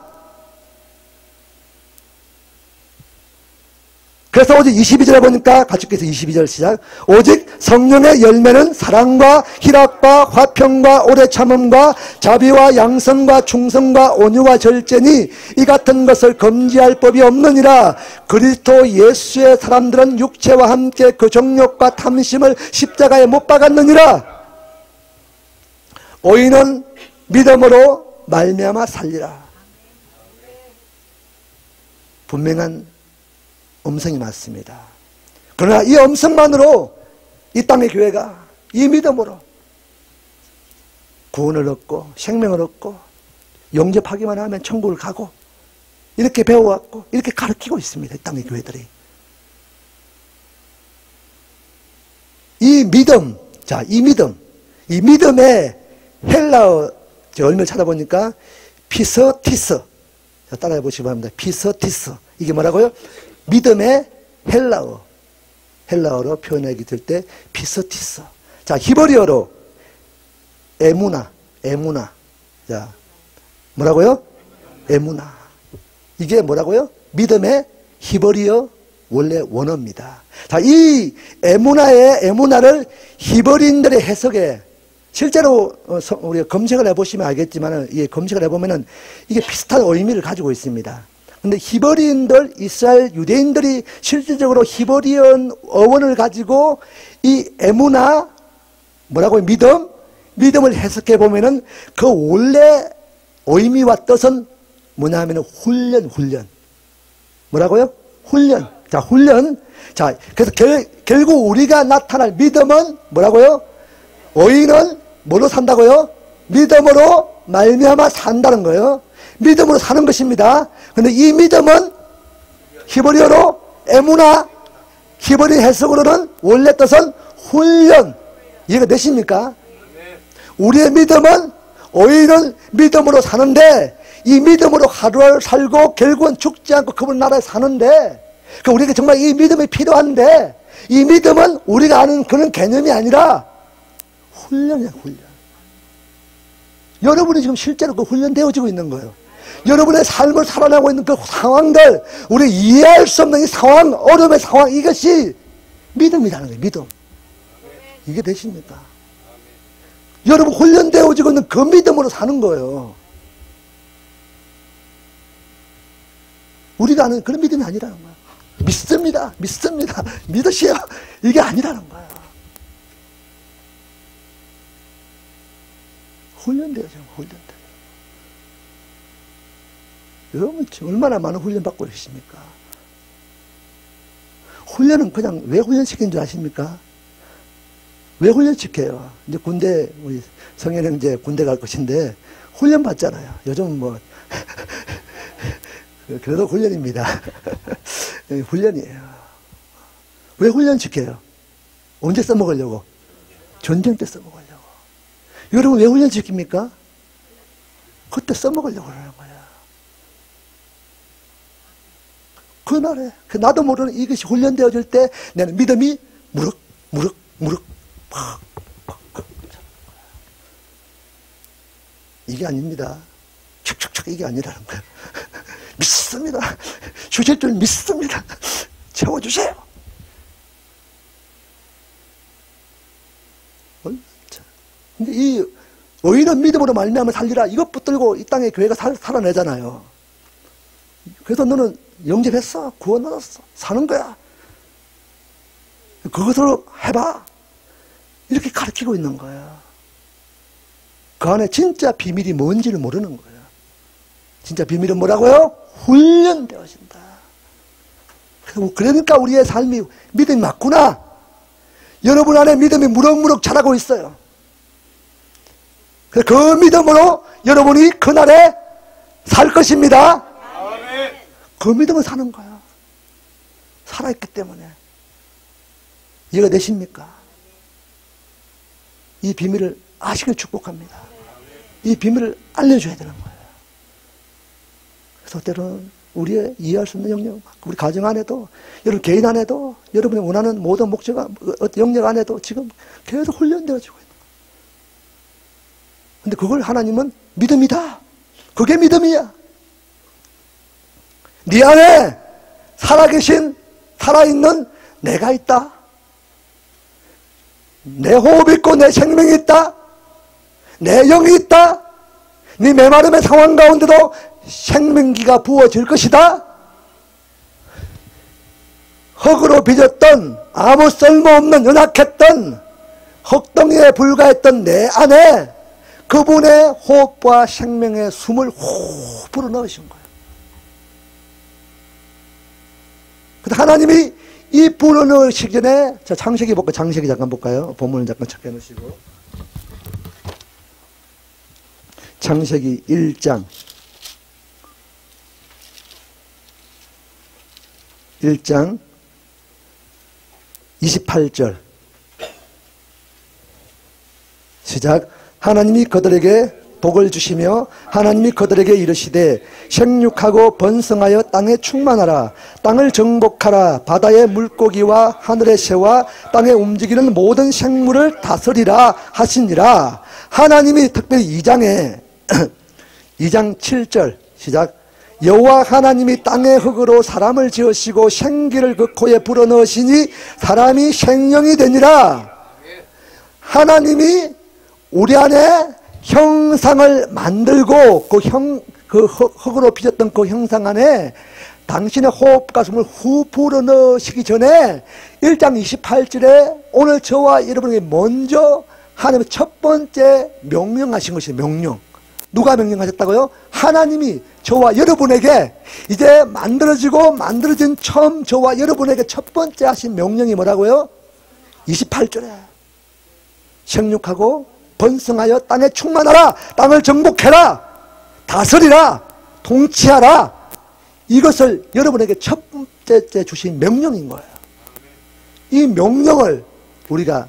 그래서 오직 22절에 보니까 같이 읽겠습니다. 22절 시작. 오직 성령의 열매는 사랑과 희락과 화평과 오래 참음과 자비와 양선과 충성과 온유와 절제니 이 같은 것을 금지할 법이 없느니라. 그리스도 예수의 사람들은 육체와 함께 그 정욕과 탐심을 십자가에 못 박았느니라. 의인은 믿음으로 말미암아 살리라. 분명한 음성이 맞습니다. 그러나 이 음성만으로 이 땅의 교회가 이 믿음으로 구원을 얻고 생명을 얻고 영접하기만 하면 천국을 가고 이렇게 배워왔고 이렇게 가르치고 있습니다. 이 땅의 교회들이. 이 믿음, 자, 이 믿음의 헬라어 얼마를 찾아보니까 피서티스. 자, 따라해 보시기 바랍니다. 피서티스. 이게 뭐라고요? 믿음의 헬라어로 표현하기 될 때 피서티스. 자, 히브리어로 에무나. 자, 뭐라고요? 에무나. 이게 뭐라고요? 믿음의 히브리어 원래 원어입니다. 자, 이 에무나를 히브리인들의 해석에 실제로 우리가 검색을 해보시면 알겠지만, 검색을 해보면은 이게 비슷한 의미를 가지고 있습니다. 근데 히브리인들, 이스라엘 유대인들이 실질적으로 히브리언 어원을 가지고 이 에무나, 뭐라고요? 믿음을 해석해 보면은 그 원래 의미와 뜻은 뭐냐 하면은 훈련. 뭐라고요? 훈련. 자, 훈련. 자, 그래서 결국 우리가 나타날 믿음은 뭐라고요? 의인은 뭐로 산다고요? 믿음으로 말미암아 산다는 거예요. 믿음으로 사는 것입니다. 근데 이 믿음은 히브리어로 에무나, 히브리 해석으로는 원래 뜻은 훈련. 이해가 되십니까? 우리의 믿음은 의인은 믿음으로 사는데 이 믿음으로 하루를 살고 결국은 죽지 않고 그분 나라에 사는데 우리가 정말 이 믿음이 필요한데 이 믿음은 우리가 아는 그런 개념이 아니라 훈련이야, 훈련. 여러분이 지금 실제로 그 훈련되어지고 있는 거예요. 여러분의 삶을 살아내고 있는 그 상황들, 우리 이해할 수 없는 이 상황, 어려움의 상황, 이것이 믿음이라는 거예요, 믿음. 이게 되십니까? 여러분 훈련되어지고 있는 그 믿음으로 사는 거예요. 우리가 아는 그런 믿음이 아니라는 거예요. 믿습니다. 믿으시오. 이게 아니라는 거예요. 훈련되어져, 훈련돼. 여러분 얼마나 많은 훈련 받고 계십니까? 훈련은 그냥 왜 훈련시키는 줄 아십니까? 왜 훈련시켜요? 이제 군대, 우리 성현형 이제 군대 갈 것인데 훈련 받잖아요. 요즘 뭐 그래도 훈련입니다. 훈련이에요. 왜 훈련시켜요? 언제 써먹으려고? 전쟁 때 써먹으려고. 여러분 왜 훈련시킵니까? 그때 써먹으려고 그러는 거야. 그날에 나도 모르는 이것이 훈련되어질 때 나는 믿음이 무럭 팍 이게 아닙니다. 촉촉촉 이게 아니라는 거예요. 믿습니다. 주실 줄 믿습니다. 채워주세요. 근데 이 의인은 믿음으로 말미암아 살리라 이것 붙들고 이 땅에 교회가 살아내잖아요. 그래서 너는 영접했어. 구원 얻었어. 사는 거야. 그것으로 해봐. 이렇게 가르치고 있는 거야. 그 안에 진짜 비밀이 뭔지를 모르는 거야. 진짜 비밀은 뭐라고요? 훈련되어진다. 그러니까 우리의 삶이 믿음이 맞구나. 여러분 안에 믿음이 무럭무럭 자라고 있어요. 그 믿음으로 여러분이 그날에 살 것입니다. 그 믿음을 사는 거야. 살아있기 때문에. 이해가 되십니까? 이 비밀을 아시길 축복합니다. 이 비밀을 알려줘야 되는 거예요. 그래서 때로는 우리의 이해할 수 있는 영역, 우리 가정 안에도, 여러분 개인 안에도, 여러분이 원하는 모든 목적, 영역 안에도 지금 계속 훈련되어지고 있는 거예요. 근데 그걸 하나님은 믿음이다. 그게 믿음이야. 네 안에 살아계신 살아있는 내가 있다. 내 호흡이 있고 내 생명이 있다. 내 영이 있다. 네 메마름의 상황 가운데도 생명기가 부어질 것이다. 흙으로 빚었던 아무 쓸모없는 연약했던 흙덩이에 불과했던 내 안에 그분의 호흡과 생명의 숨을 후 불어넣으신 거예요. 근데 하나님이 이 불어넣으시기 전에, 자, 창세기 볼까요? 창세기 잠깐 볼까요? 본문을 잠깐 찾게 놓으시고. 창세기 1장 28절 시작. 하나님이 그들에게 복을 주시며 하나님이 그들에게 이르시되 생육하고 번성하여 땅에 충만하라. 땅을 정복하라. 바다의 물고기와 하늘의 새와 땅에 움직이는 모든 생물을 다스리라 하시니라. 하나님이 특별히 2장 7절 시작. 여호와 하나님이 땅의 흙으로 사람을 지으시고 생기를 그 코에 불어넣으시니 사람이 생명이 되니라. 하나님이 우리 안에 형상을 만들고 그 흙으로 빚었던 그 형상 안에 당신의 호흡과 숨을 후 불어넣으시기 전에 1장 28절에 오늘 저와 여러분에게 먼저 하나님의 첫 번째 명령하신 것이 명령. 누가 명령하셨다고요? 하나님이 저와 여러분에게 이제 만들어진 처음 저와 여러분에게 첫 번째 하신 명령이 뭐라고요? 28절에 생육하고 번성하여 땅에 충만하라. 땅을 정복해라. 다스리라. 통치하라. 이것을 여러분에게 첫 번째 주신 명령인 거예요. 이 명령을 우리가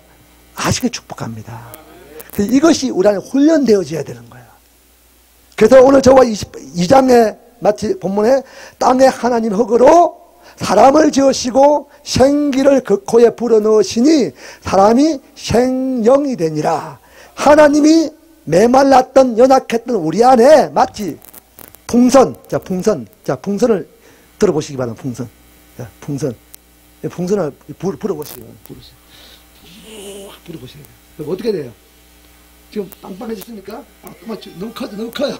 아시게 축복합니다. 이것이 우리 안에 훈련되어져야 되는 거예요. 그래서 오늘 저와 22장에 마치 본문에 땅에 하나님 흙으로 사람을 지으시고 생기를 그 코에 불어넣으시니 사람이 생명이 되니라. 하나님이 메말랐던 연약했던 우리 안에 마치 풍선, 풍선을 들어보시기 바랍니다. 풍선을 불어보시기 바랍니다. 불어보시기 바랍니다. 어떻게 돼요? 지금 빵빵해졌습니까? 너무 커요.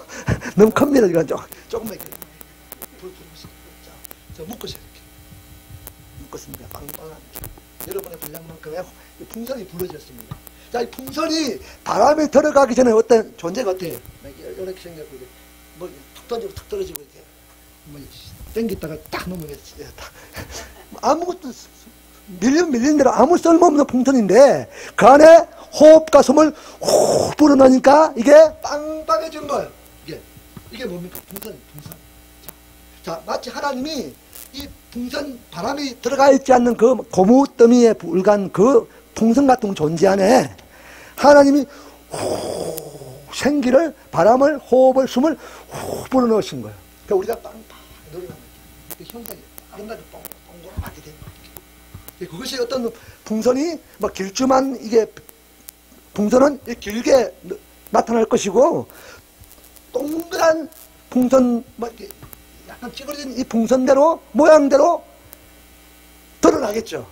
너무 큽니다. 이거 조금만 이렇게 불어보시기 바랍니다. 자, 묶으세요. 이렇게. 묶었습니다. 빵빵한. 여러분의 분량만큼의 풍선이 불어졌습니다. 자, 이 풍선이 바람이 들어가기 전에 어떤 존재가 어때요? 이렇게 생겼고, 뭐, 툭 던지고 툭 떨어지고, 이렇게. 뭐, 땡겼다가 딱 넘어겠지. 아무것도, 밀린 대로 아무 쓸모없는 풍선인데, 그 안에 호흡과 숨을 후 불어넣으니까 이게 빵빵해진 거예요. 이게 뭡니까? 풍선. 자, 마치 하나님이 이 풍선, 바람이 들어가 있지 않는 그 고무더미에 불간 그 풍선 같은 존재 안에 하나님이 후 생기를, 바람을, 호흡을, 숨을 후 불어넣으신 거예요. 그러니까 우리가 빵빵 노래가 형상이 아름답게 동그랗게 된 거예요. 그것이 어떤 풍선이 막 길쭉한 이게 풍선은 길게 나타날 것이고 동그란 풍선 막 약간 찌그러진 이 풍선대로 모양대로 드러나겠죠.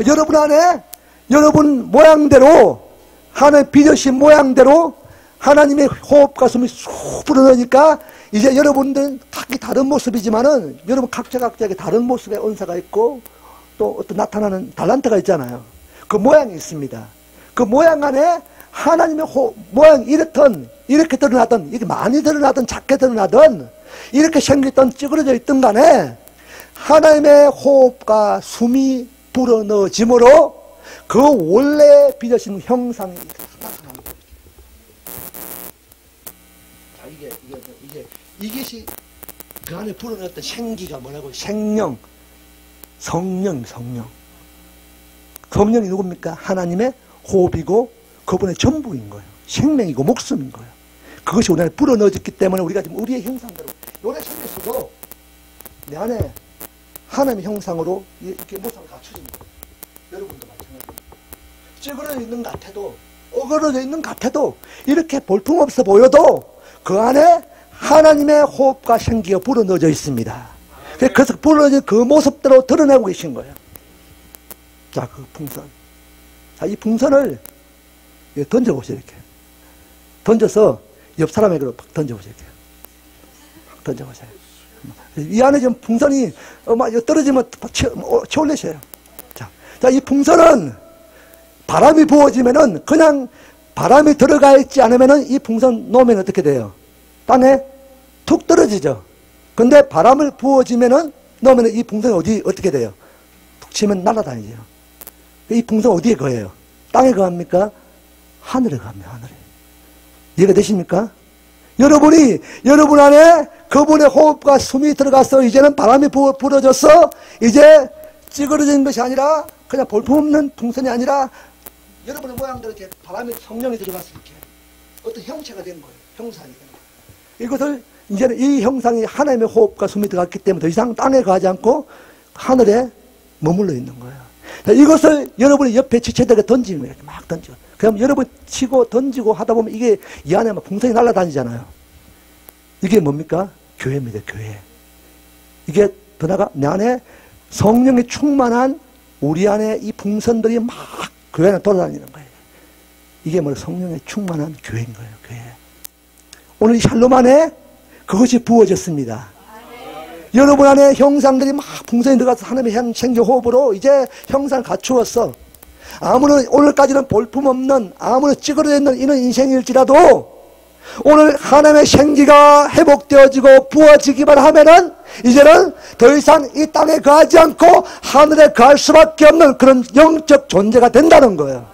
여러분 안에 여러분 모양대로 하나님 빚으신 모양대로 하나님의 호흡과 숨이 쑥 불어넣으니까 이제 여러분들은 각기 다른 모습이지만은 여러분 각자에게 다른 모습의 은사가 있고 또 어떤 나타나는 달란트가 있잖아요. 그 모양이 있습니다. 그 모양 안에 하나님의 모양 이렇게 드러나던, 이렇게 많이 드러나던, 작게 드러나던, 이렇게 생겼던, 찌그러져 있던 간에 하나님의 호흡과 숨이 불어넣어짐으로 그 원래 빚으신 형상이 나타나는 거예요. 자, 이것이 그 안에 불어넣었던 생기가 뭐라고? 생명, 성령. 성령이 누굽니까? 하나님의 호흡이고 그분의 전부인 거예요. 생명이고 목숨인 거예요. 그것이 우리 안에 불어넣어졌기 때문에 우리가 지금 우리의 형상대로 요래 생겼어도 내 안에 하나님의 형상으로 이렇게 모습을 갖춰진 거예요. 여러분도 마찬가지입니다. 찌그러져 있는 것 같아도, 어그러져 있는 것 같아도, 이렇게 볼품없어 보여도 그 안에 하나님의 호흡과 생기가 불어넣어져 있습니다. 그래서 부러진 그 모습대로 드러내고 계신 거예요. 자, 그 풍선. 자, 이 풍선을 던져보세요, 이렇게. 던져서 옆 사람에게로 팍 던져보세요, 이렇게. 던져보세요. 이 안에 지금 풍선이 막 떨어지면 채올리셔요. 자, 이 풍선은 바람이 부어지면은 그냥 바람이 들어가 있지 않으면은 이 풍선 놓으면 어떻게 돼요? 땅에 툭 떨어지죠. 근데 바람을 부어지면은 놓으면은 이 풍선이 어떻게 돼요? 툭 치면 날아다니죠. 이 풍선 어디에 거해요? 땅에 거합니까? 하늘에 거합니다, 하늘에. 이해가 되십니까? 여러분 안에 그분의 호흡과 숨이 들어가서 이제는 바람이 불어져서 이제 찌그러지는 것이 아니라 그냥 볼품없는 풍선이 아니라 여러분의 모양대로 이렇게 바람이 성령이 들어가서 이렇게 어떤 형체가 되는 거예요. 형상이 되는 거예요. 이것을 이제는 이 형상이 하나님의 호흡과 숨이 들어갔기 때문에 더 이상 땅에 가지 않고 하늘에 머물러 있는 거예요. 이것을 여러분이 옆에 지체들에게 던지는 거예요. 막 던져. 그럼 여러분 치고 던지고 하다 보면 이게 이 안에 막 풍선이 날아다니잖아요. 이게 뭡니까? 교회입니다, 교회. 이게 더 나아가 내 안에 성령이 충만한 우리 안에 이 풍선들이 막 교회 안에 돌아다니는 거예요. 이게 뭐 성령의 충만한 교회인 거예요, 교회. 오늘 이 샬롬 안에 그것이 부어졌습니다. 여러분 안에 형상들이 막 풍선이 들어가서 하나님의 생겨 호흡으로 이제 형상을 갖추었어. 아무런 오늘까지는 볼품없는 아무런 찌그러져 있는 이런 인생일지라도 오늘 하나님의 생기가 회복되어지고 부어지기만 하면은 이제는 더 이상 이 땅에 거하지 않고 하늘에 거할 수밖에 없는 그런 영적 존재가 된다는 거예요.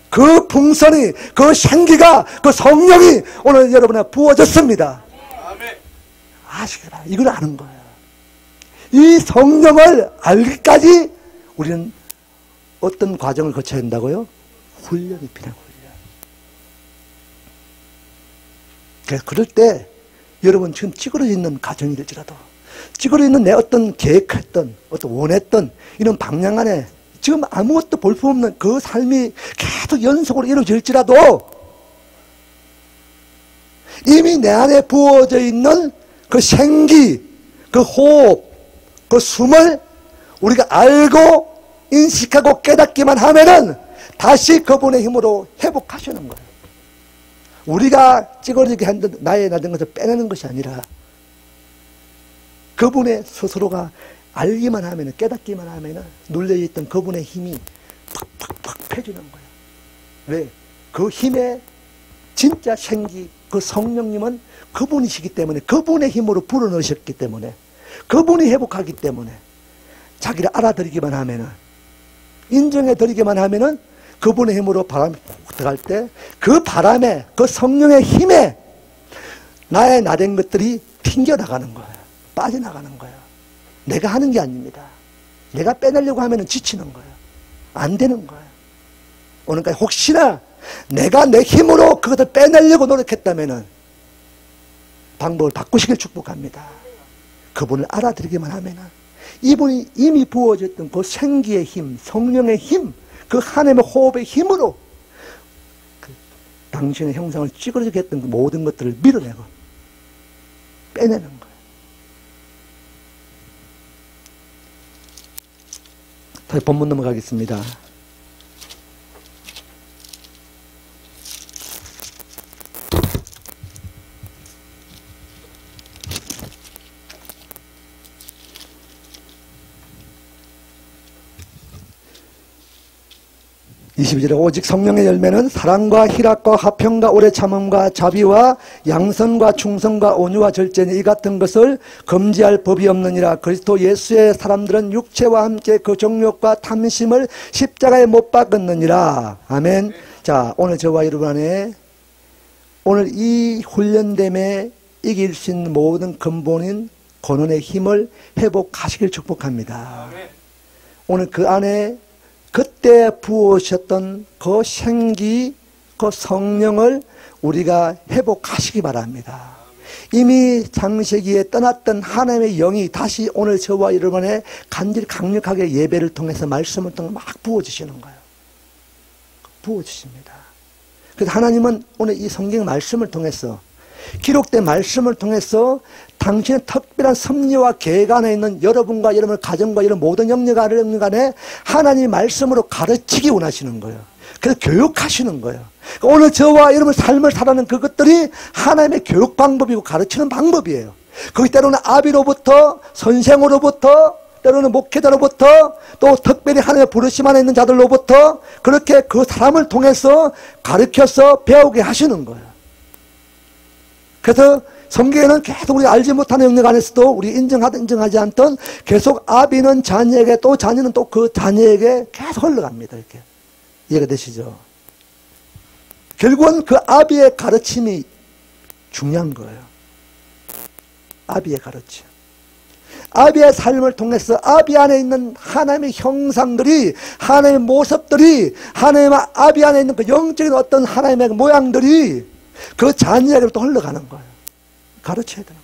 그 풍선이, 그 생기가, 그 성령이 오늘 여러분에 부어졌습니다. 아시기 바랍니다. 이걸 아는 거예요. 이 성령을 알기까지 우리는 어떤 과정을 거쳐야 된다고요? 훈련이 필요한 훈련. 그래서 그럴 때 여러분 지금 찌그러져 있는 가정이 될지라도 찌그러져 있는 내 어떤 계획했던 어떤 원했던 이런 방향 안에 지금 아무것도 볼품없는 그 삶이 계속 연속으로 이루어질지라도 이미 내 안에 부어져 있는 그 생기, 그 호흡, 그 숨을 우리가 알고 인식하고 깨닫기만 하면은 다시 그분의 힘으로 회복하시는 거예요. 우리가 찌그러지게 한 나의 나된 것을 빼내는 것이 아니라 그분의 스스로가 알기만 하면은 깨닫기만 하면은 눌려있던 그분의 힘이 팍팍팍 펴주는 거예요. 왜? 그 힘의 진짜 생기, 그 성령님은 그분이시기 때문에 그분의 힘으로 불어넣으셨기 때문에 그분이 회복하기 때문에 자기를 알아들이기만 하면은 인정해드리기만 하면은 그분의 힘으로 바람이 푹 들어갈 때 그 바람에 그 성령의 힘에 나의 나된 것들이 튕겨나가는 거예요. 빠져나가는 거예요. 내가 하는 게 아닙니다. 내가 빼내려고 하면은 지치는 거예요. 안 되는 거예요. 오늘까지 혹시나 내가 내 힘으로 그것을 빼내려고 노력했다면은 방법을 바꾸시길 축복합니다. 그분을 알아들이기만 하면은 이분이 이미 부어졌던 그 생기의 힘, 성령의 힘, 그 하나님의 호흡의 힘으로 그 당신의 형상을 찌그러지게 했던 그 모든 것들을 밀어내고 빼내는 거예요. 다시 본문 넘어가겠습니다. (22절에) 오직 성령의 열매는 사랑과 희락과 화평과 오래 참음과 자비와 양선과 충성과 온유와 절제니 이 같은 것을 금지할 법이 없느니라. 그리스도 예수의 사람들은 육체와 함께 그 정욕과 탐심을 십자가에 못 박았느니라. 아멘. 자, 오늘 저와 여러분 안에 오늘 이 훈련됨에 이길 수 있는 모든 근본인 권원의 힘을 회복하시길 축복합니다. 오늘 그 안에 그때 부으셨던 그 생기, 그 성령을 우리가 회복하시기 바랍니다. 이미 창세기에 떠났던 하나님의 영이 다시 오늘 저와 여러분의 간절히 강력하게 예배를 통해서 말씀을 통해 막 부어주시는 거예요. 부어주십니다. 그래서 하나님은 오늘 이 성경 말씀을 통해서 기록된 말씀을 통해서 당신의 특별한 섭리와 계획 안에 있는 여러분과 여러분의 가정과 여러분 모든 영역 안에 하나님의 말씀으로 가르치기 원하시는 거예요. 그래서 교육하시는 거예요. 그러니까 오늘 저와 여러분의 삶을 살아가는 그것들이 하나님의 교육 방법이고 가르치는 방법이에요. 거기 때로는 아비로부터, 선생으로부터, 때로는 목회자로부터, 또 특별히 하나님의 부르심 안에 있는 자들로부터 그렇게 그 사람을 통해서 가르쳐서 배우게 하시는 거예요. 그래서 성경에는 계속 우리가 알지 못하는 영역 안에서도 우리 인정하든 인정하지 않든 계속 아비는 자녀에게 또 자녀는 또 그 자녀에게 계속 흘러갑니다. 이렇게. 이해가 되시죠? 결국은 그 아비의 가르침이 중요한 거예요. 아비의 가르침. 아비의 삶을 통해서 아비 안에 있는 하나님의 형상들이, 하나님의 모습들이, 하나님의 아비 안에 있는 그 영적인 어떤 하나님의 모양들이 그 자녀에게로 또 흘러가는 거예요. 가르쳐야 되는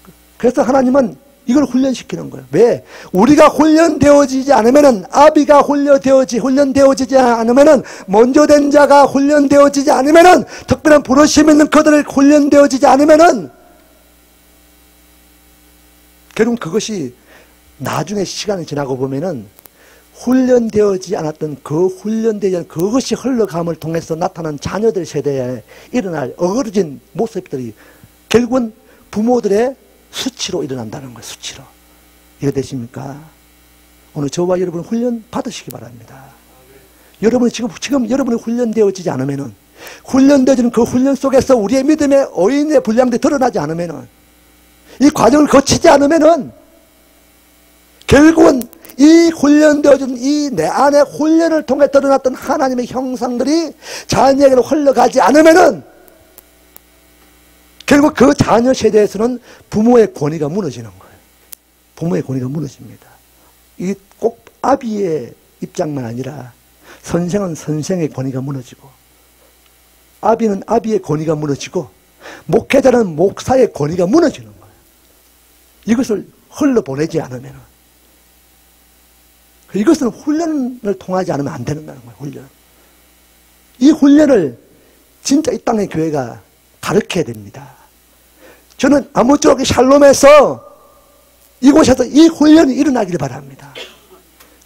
거예요. 그래서 하나님은 이걸 훈련시키는 거예요. 왜? 우리가 훈련되어지지 않으면은, 아비가 훈련되어지지 않으면은, 먼저 된 자가 훈련되어지지 않으면은, 특별한 부르심 있는 그들을 훈련되어지지 않으면은, 결국 그것이 나중에 시간이 지나고 보면은, 훈련되어지지 않았던 그 훈련되지 않은 그것이 흘러감을 통해서 나타난 자녀들 세대에 일어날 어그러진 모습들이 결국은 부모들의 수치로 일어난다는 거예요. 수치로. 이해되십니까? 오늘 저와 여러분 훈련 받으시기 바랍니다. 여러분이 지금 여러분이 훈련되어지지 않으면은, 훈련되어지는 그 훈련 속에서 우리의 믿음의 어인의 분량들이 드러나지 않으면은, 이 과정을 거치지 않으면은 결국은 이 훈련되어진 이 내 안에 훈련을 통해 드러났던 하나님의 형상들이 자녀에게로 흘러가지 않으면은 결국 그 자녀 세대에서는 부모의 권위가 무너지는 거예요. 부모의 권위가 무너집니다. 이 꼭 아비의 입장만 아니라 선생은 선생의 권위가 무너지고, 아비는 아비의 권위가 무너지고, 목회자는 목사의 권위가 무너지는 거예요. 이것을 흘러보내지 않으면, 이것은 훈련을 통하지 않으면 안 된다는 거예요. 훈련. 이 훈련을 진짜 이 땅의 교회가 가르쳐야 됩니다. 저는 아무쪼록 샬롬에서 이곳에서 이 훈련이 일어나기를 바랍니다.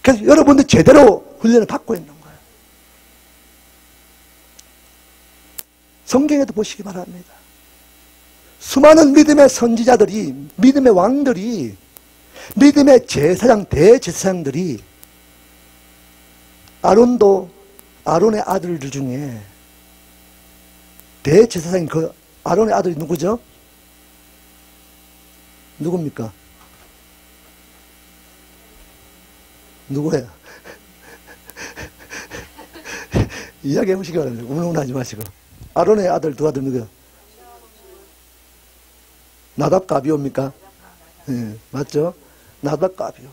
그래서 여러분들 제대로 훈련을 받고 있는 거예요. 성경에도 보시기 바랍니다. 수많은 믿음의 선지자들이, 믿음의 왕들이, 믿음의 제사장, 대제사장들이, 아론의 아들들 중에 대제사장인 그 아론의 아들이 누구죠? 누굽니까? 누구예요? 이야기해 보시기 바랍니다. 우물우물하지 마시고. 아론의 아들 두 아들 누구예요? 나답과 아비오입니까? 네, 맞죠? 나답과 아비오.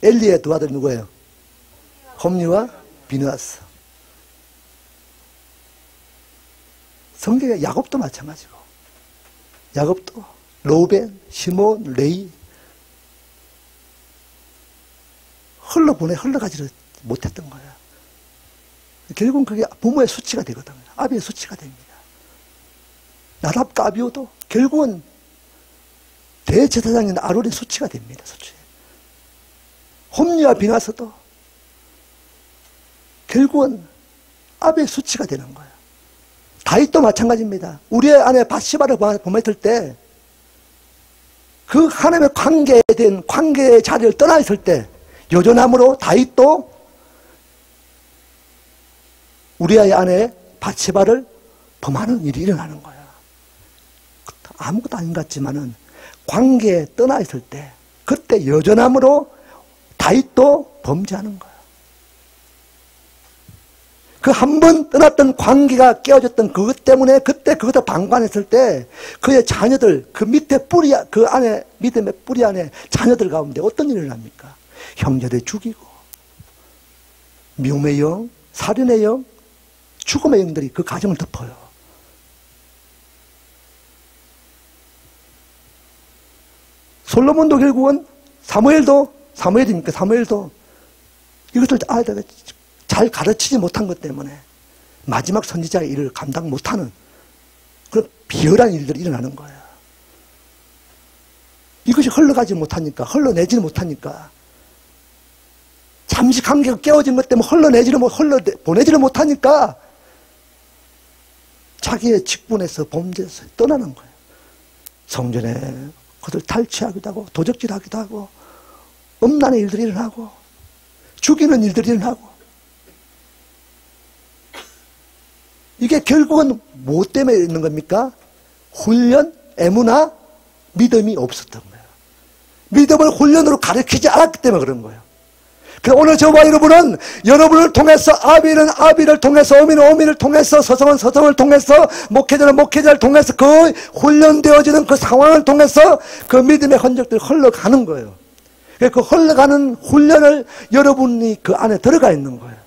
엘리의 두 아들 누구예요? 홈리와 비느하스. 성경에 야곱도 마찬가지고, 야곱도 로벤, 시몬, 레위 흘러가지를 못했던 거예요. 결국은 그게 부모의 수치가 되거든요. 아비의 수치가 됩니다. 나답과 아비오도 결국은 대제사장인 아론의 수치가 됩니다. 수치. 홈리와 비나스도 결국은 아비의 수치가 되는 거예요. 다윗도 마찬가지입니다. 우리의 아내 바시바를 범했을 때, 그 하나님의 관계에 대한 관계의 자리를 떠나 있을 때, 여전함으로 다윗도 우리의 아내 바시바를 범하는 일이 일어나는 거예요. 아무것도 아닌 것 같지만은 관계에 떠나 있을 때, 그때 여전함으로 다윗도 범죄하는 거예요. 그 한 번 떠났던 관계가 깨어졌던 그것 때문에 그때 그것을 방관했을 때 그의 자녀들, 그 밑에 뿌리, 그 안에, 믿음의 뿌리 안에 자녀들 가운데 어떤 일이 일어납니까? 형제들 죽이고, 미움의 영, 살인의 영, 죽음의 영들이 그 가정을 덮어요. 솔로몬도 결국은 사무엘도 이것을 아이들에게 잘 가르치지 못한 것 때문에 마지막 선지자의 일을 감당 못하는 그런 비열한 일들이 일어나는 거예요. 이것이 흘러가지 못하니까, 흘러내지는 못하니까, 잠시 관계가 깨어진 것 때문에 흘러보내지를 못하니까 자기의 직분에서 범죄에서 떠나는 거예요. 성전에 그들 탈취하기도 하고 도적질하기도 하고 음란의 일들이 일어나고 죽이는 일들이 일어나고, 이게 결국은 뭐 때문에 있는 겁니까? 훈련, 애무나 믿음이 없었던 거예요. 믿음을 훈련으로 가르치지 않았기 때문에 그런 거예요. 그래서 오늘 저와 여러분은 여러분을 통해서, 아비는 아비를 통해서, 어미는 어미를 통해서, 서성은 서성을 통해서, 목회자는 목회자를 통해서 그 훈련되어지는 그 상황을 통해서 그 믿음의 흔적들이 흘러가는 거예요. 그 흘러가는 훈련을 여러분이 그 안에 들어가 있는 거예요.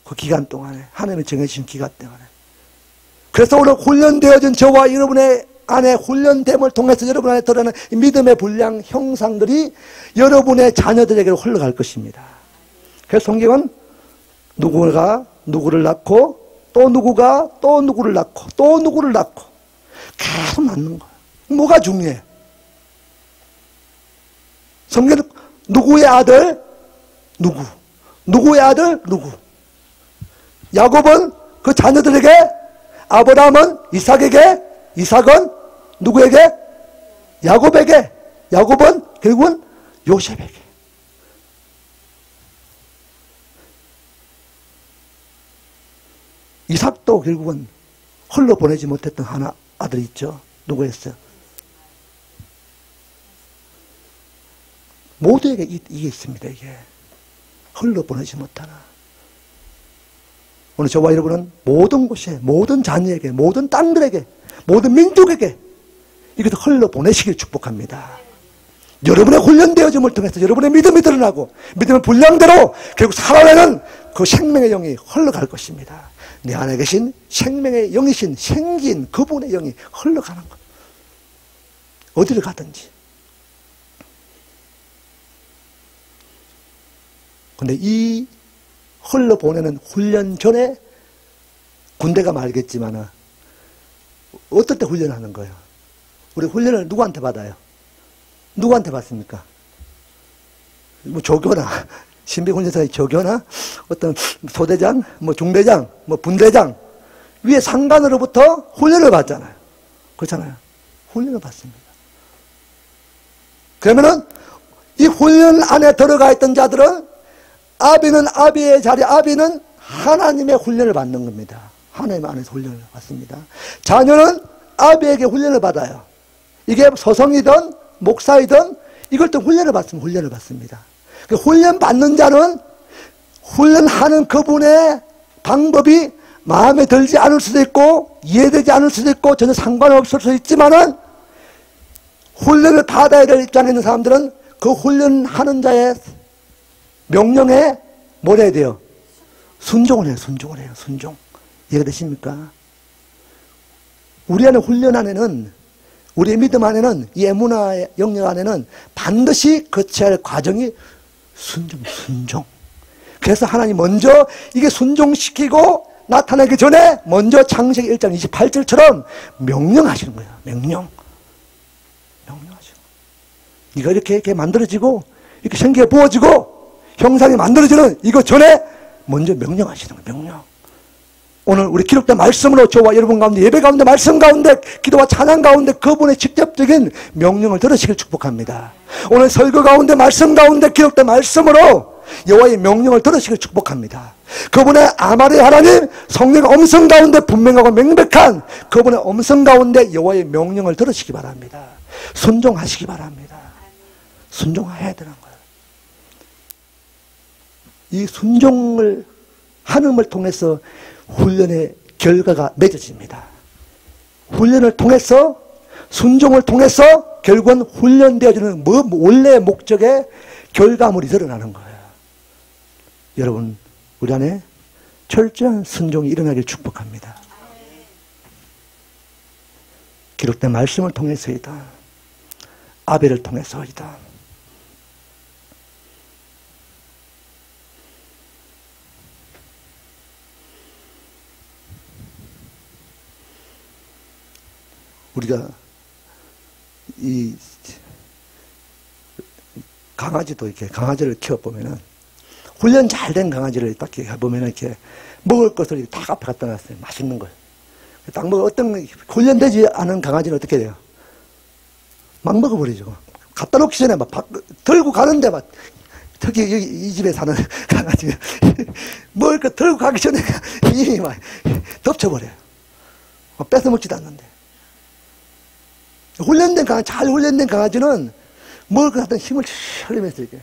그 기간 동안에, 하나님이 정해주신 기간 동안에. 그래서 오늘 훈련되어진 저와 여러분의 안에 훈련됨을 통해서 여러분 안에 드러나는 믿음의 분량 형상들이 여러분의 자녀들에게 흘러갈 것입니다. 그래서 성경은 누구가 누구를 낳고 또 누구가 또 누구를 낳고 또 누구를 낳고 계속 낳는 거예요. 뭐가 중요해? 성경은 누구의 아들? 누구? 누구의 아들? 누구? 야곱은 그 자녀들에게, 아브라함은 이삭에게, 이삭은 누구에게? 야곱에게. 야곱은 결국은 요셉에게. 이삭도 결국은 흘러보내지 못했던 하나 아들이 있죠. 누구였어요? 모두에게 이게 있습니다. 이게 흘러보내지 못하나. 오늘 저와 여러분은 모든 곳에, 모든 자녀에게, 모든 땅들에게, 모든 민족에게 이것을 흘러보내시길 축복합니다. 여러분의 훈련되어짐을 통해서 여러분의 믿음이 드러나고 믿음의 분량대로 결국 살아내는 그 생명의 영이 흘러갈 것입니다. 내 안에 계신 생명의 영이신 생긴 그분의 영이 흘러가는 것. 어디를 가든지. 근데 이 흘러보내는 훈련 전에 군대가 말겠지만 어떨 때 훈련하는 거예요? 우리 훈련을 누구한테 받아요? 누구한테 받습니까? 뭐 조교나 신비훈련사의 조교나 어떤 소대장, 뭐 중대장, 뭐 분대장 위에 상관으로부터 훈련을 받잖아요. 그렇잖아요. 훈련을 받습니다. 그러면은 이 훈련 안에 들어가 있던 자들은 아비는 아비의 자리, 아비는 하나님의 훈련을 받는 겁니다. 하나님 안에서 훈련을 받습니다. 자녀는 아비에게 훈련을 받아요. 이게 서성이든 목사이든 이걸 또 훈련을 받습니다. 훈련을 받습니다. 그 훈련 받는 자는 훈련하는 그분의 방법이 마음에 들지 않을 수도 있고 이해되지 않을 수도 있고 전혀 상관없을 수도 있지만은 훈련을 받아야 될 입장에 있는 사람들은 그 훈련하는 자의 명령에 뭘 해야 돼요? 순종을 해요. 순종을 해요. 순종. 이해가 되십니까? 우리 안에 훈련 안에는, 우리의 믿음 안에는, 이 에무나의 영역 안에는 반드시 거쳐야 할 과정이 순종. 그래서 하나님 먼저 이게 순종시키고 나타나기 전에 먼저 창세기 1장 28절처럼 명령하시는 거예요. 명령하시는 거예요. 네가 이렇게 만들어지고 이렇게 생기가 부어지고 형상이 만들어지는 이거 전에 먼저 명령하시는 거예요. 명령. 오늘 우리 기록된 말씀으로 저와 여러분 가운데, 예배 가운데, 말씀 가운데, 기도와 찬양 가운데 그분의 직접적인 명령을 들으시길 축복합니다. 오늘 설교 가운데, 말씀 가운데 기록된 말씀으로 여호와의 명령을 들으시길 축복합니다. 그분의 아말의 하나님 성령의 음성 가운데 분명하고 명백한 그분의 음성 가운데 여호와의 명령을 들으시기 바랍니다. 순종하시기 바랍니다. 순종해야 되는 거예요. 이 순종을 하는을 통해서 훈련의 결과가 맺어집니다. 훈련을 통해서, 순종을 통해서 결국은 훈련되어지는 원래의 목적의 결과물이 드러나는 거예요. 여러분, 우리 안에 철저한 순종이 일어나길 축복합니다. 기록된 말씀을 통해서이다, 아벨을 통해서이다, 우리가 이 강아지도 이렇게 강아지를 키워보면은 훈련 잘 된 강아지를 딱 해보면은 이렇게 먹을 것을 딱 앞에 갖다 놨어요. 맛있는 걸. 딱 먹어. 어떤 훈련되지 않은 강아지는 어떻게 돼요? 막 먹어버리죠. 갖다 놓기 전에 막 들고 가는데 막 특히 이 집에 사는 강아지 먹을 거 들고 가기 전에 이미 막 덮쳐버려요. 뺏어 먹지도 않는데. 훈련된 강아지, 잘 훈련된 강아지는 먹을 것 같은 힘을 흘리면서 이렇게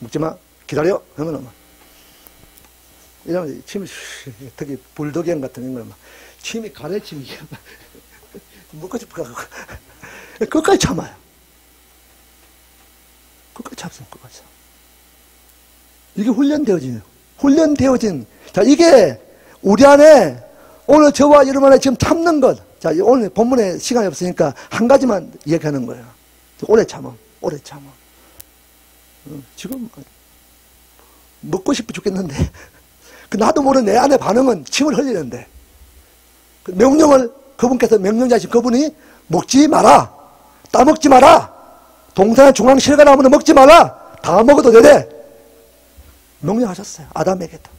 먹지 마, 기다려 하면은 막 이러면 침이 특히 불도경 같은 거는 막 침이 가래침이 먹고 싶어 가고 끝까지 참아요. 끝까지 참습니다. 끝까지 참. 이게 훈련되어진 자, 이게 우리 안에 오늘 저와 여러분 안에 지금 참는 것. 자, 오늘 본문에 시간이 없으니까 한 가지만 얘기하는 거예요. 오래 참아. 지금 먹고 싶어 죽겠는데 나도 모르는 내 안의 반응은 침을 흘리는데 명령을 그분께서 명령자신 그분이 먹지 마라, 따먹지 마라, 동산의 중앙실과 나무는 먹지 마라, 다 먹어도 되네 명령하셨어요. 아담에게도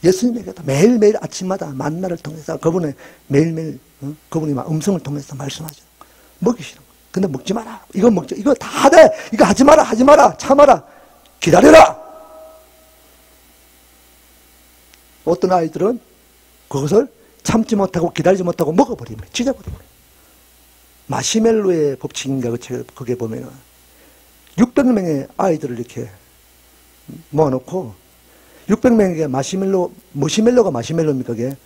예수님에게도 매일매일 아침마다 만나를 통해서 그분의 매일매일 그분이 음성을 통해서 말씀하죠. 먹이시는 거예요. 근데 먹지 마라. 이거 먹지. 이거 다 돼. 이거 하지 마라. 참아라. 기다려라. 어떤 아이들은 그것을 참지 못하고 기다리지 못하고 먹어버립니다. 찢어버립니다. 마시멜로의 법칙인가 그게 보면은 600명의 아이들을 이렇게 모아놓고 600명에게 머시멜로가 마시멜로입니까? 그게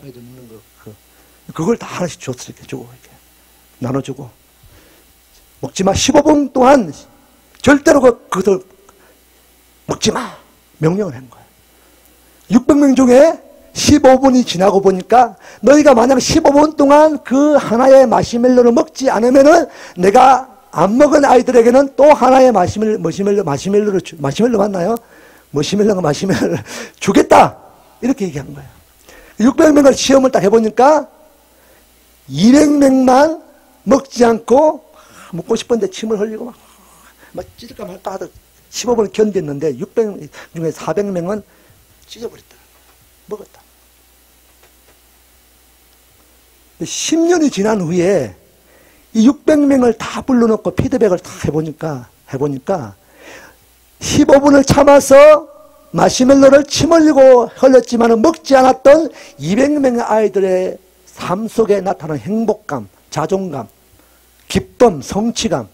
아이들 먹는 거 그걸 다 하나씩 줬어. 이렇게 주고 이렇게 나눠주고 먹지 마. 15분 동안 절대로 그것을 먹지 마. 명령을 한 거예요. 600명 중에 15분이 지나고 보니까 너희가 만약 15분 동안 그 하나의 마시멜로를 먹지 않으면은 내가 안 먹은 아이들에게는 또 하나의 마시멜로 맞나요? 머시멜로가 마시멜로를 주겠다. 이렇게 얘기한 거예요. 600명을 시험을 딱 해보니까 200명만 먹지 않고 먹고 싶은데 침을 흘리고 막 찢을까 말까 하다 15분을 견뎠는데 600명 중에 400명은 찢어버렸다. 먹었다. 10년이 지난 후에 이 600명을 다 불러놓고 피드백을 다 해보니까 15분을 참아서 마시멜로를 침 흘리고 흘렸지만 먹지 않았던 200명의 아이들의 삶 속에 나타나는 행복감, 자존감, 기쁨, 성취감,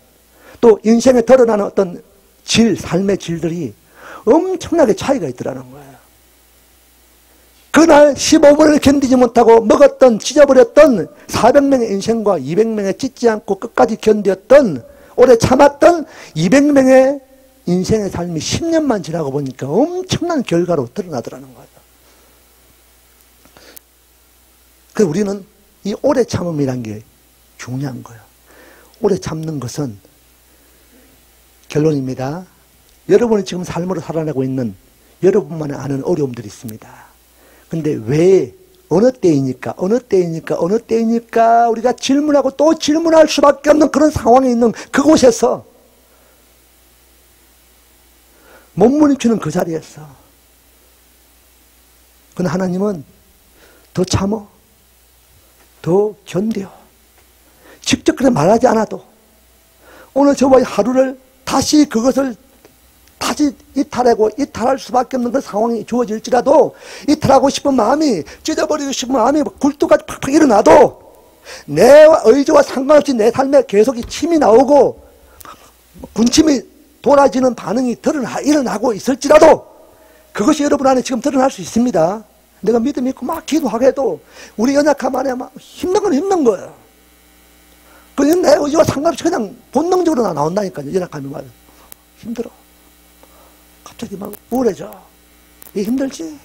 또 인생에 드러나는 어떤 삶의 질들이 엄청나게 차이가 있더라는 거예요. 그날 15분을 견디지 못하고 먹었던, 찢어버렸던 400명의 인생과 200명의 찢지 않고 끝까지 견뎠던, 오래 참았던 200명의 인생의 삶이 10년만 지나고 보니까 엄청난 결과로 드러나더라는 거예요. 그래서 우리는 이 오래 참음이란 게 중요한 거예요. 오래 참는 것은 결론입니다. 여러분이 지금 삶으로 살아내고 있는 여러분만이 아는 어려움들이 있습니다. 근데 왜 어느 때이니까 우리가 질문하고 또 질문할 수밖에 없는 그런 상황에 있는 그곳에서 몸부림치는 그 자리에서 그러나 하나님은 더 참어, 더 견뎌. 직접 그렇게 말하지 않아도 오늘 저와 하루를 다시 그것을 다시 이탈할 수밖에 없는 그 상황이 주어질지라도 이탈하고 싶은 마음이, 찢어버리고 싶은 마음이 굴뚝까지 팍팍 일어나도 내 의지와 상관없이 내 삶에 계속 이 침이 나오고 군침이 돌아지는 반응이 일어나고 있을지라도 그것이 여러분 안에 지금 드러날 수 있습니다. 내가 믿음 있고 막 기도하게 해도 우리 연약함 안에 막 힘든 건 힘든 거예요. 그냥 내 의지와 상관없이 그냥 본능적으로 나온다니까요. 연약함이 막 힘들어. 갑자기 막 우울해져. 이게 힘들지?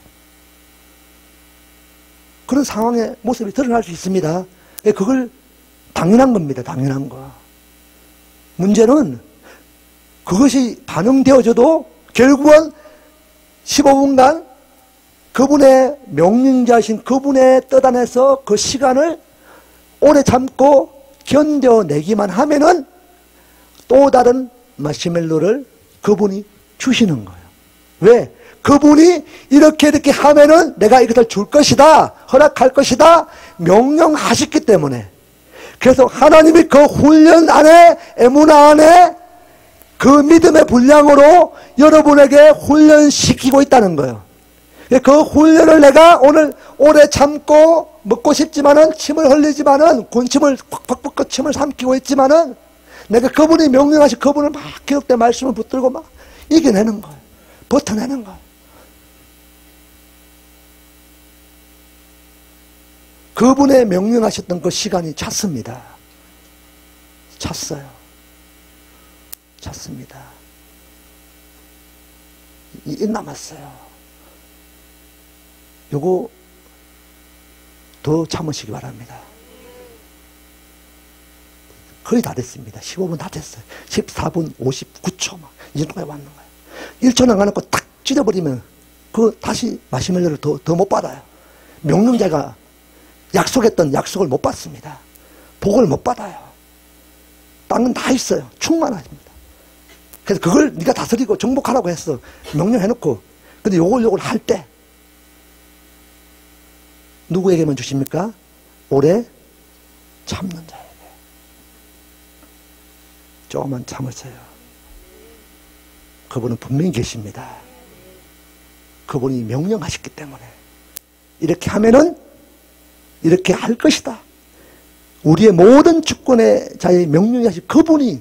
그런 상황의 모습이 드러날 수 있습니다. 그걸 당연한 겁니다. 당연한 거. 문제는 그것이 반응되어져도 결국은 15분간 그분의 명령자신 그분의 뜻 안에서 그 시간을 오래 참고 견뎌내기만 하면은 또 다른 마시멜로를 그분이 주시는 거예요. 왜? 그분이 이렇게 하면은 내가 이것을 줄 것이다, 허락할 것이다 명령하셨기 때문에. 그래서 하나님이 그 훈련 안에, 에무나 안에 그 믿음의 분량으로 여러분에게 훈련시키고 있다는 거예요. 그 훈련을 내가 오늘 오래 참고 먹고 싶지만은 침을 흘리지만은 군침을 팍팍 붓고 침을 삼키고 있지만은 내가 그분이 명령하신 그분을 막 기록된 말씀을 붙들고 막 이겨내는 거예요. 버텨내는 거예요. 그분의 명령하셨던 그 시간이 찼습니다. 찼어요. 찼습니다. 일 남았어요. 요거 더 참으시기 바랍니다. 거의 다 됐습니다. 15분 다 됐어요. 14분 59초 막 이 정도까지 왔는 거예요. 1초 안 가놓고 딱 찢어버리면 그 다시 마시멜로를 더 못 받아요. 명령자가 약속했던 약속을 못 받습니다. 복을 못 받아요. 땅은 다 있어요. 충만합니다. 그래서 그걸 네가 다스리고 정복하라고 했어. 명령해놓고. 근데 요걸 할 때 누구에게만 주십니까? 오래 참는 자에게. 조금만 참으세요. 그분은 분명히 계십니다. 그분이 명령하셨기 때문에 이렇게 하면은 이렇게 할 것이다. 우리의 모든 주권의 자의 명령하신 그분이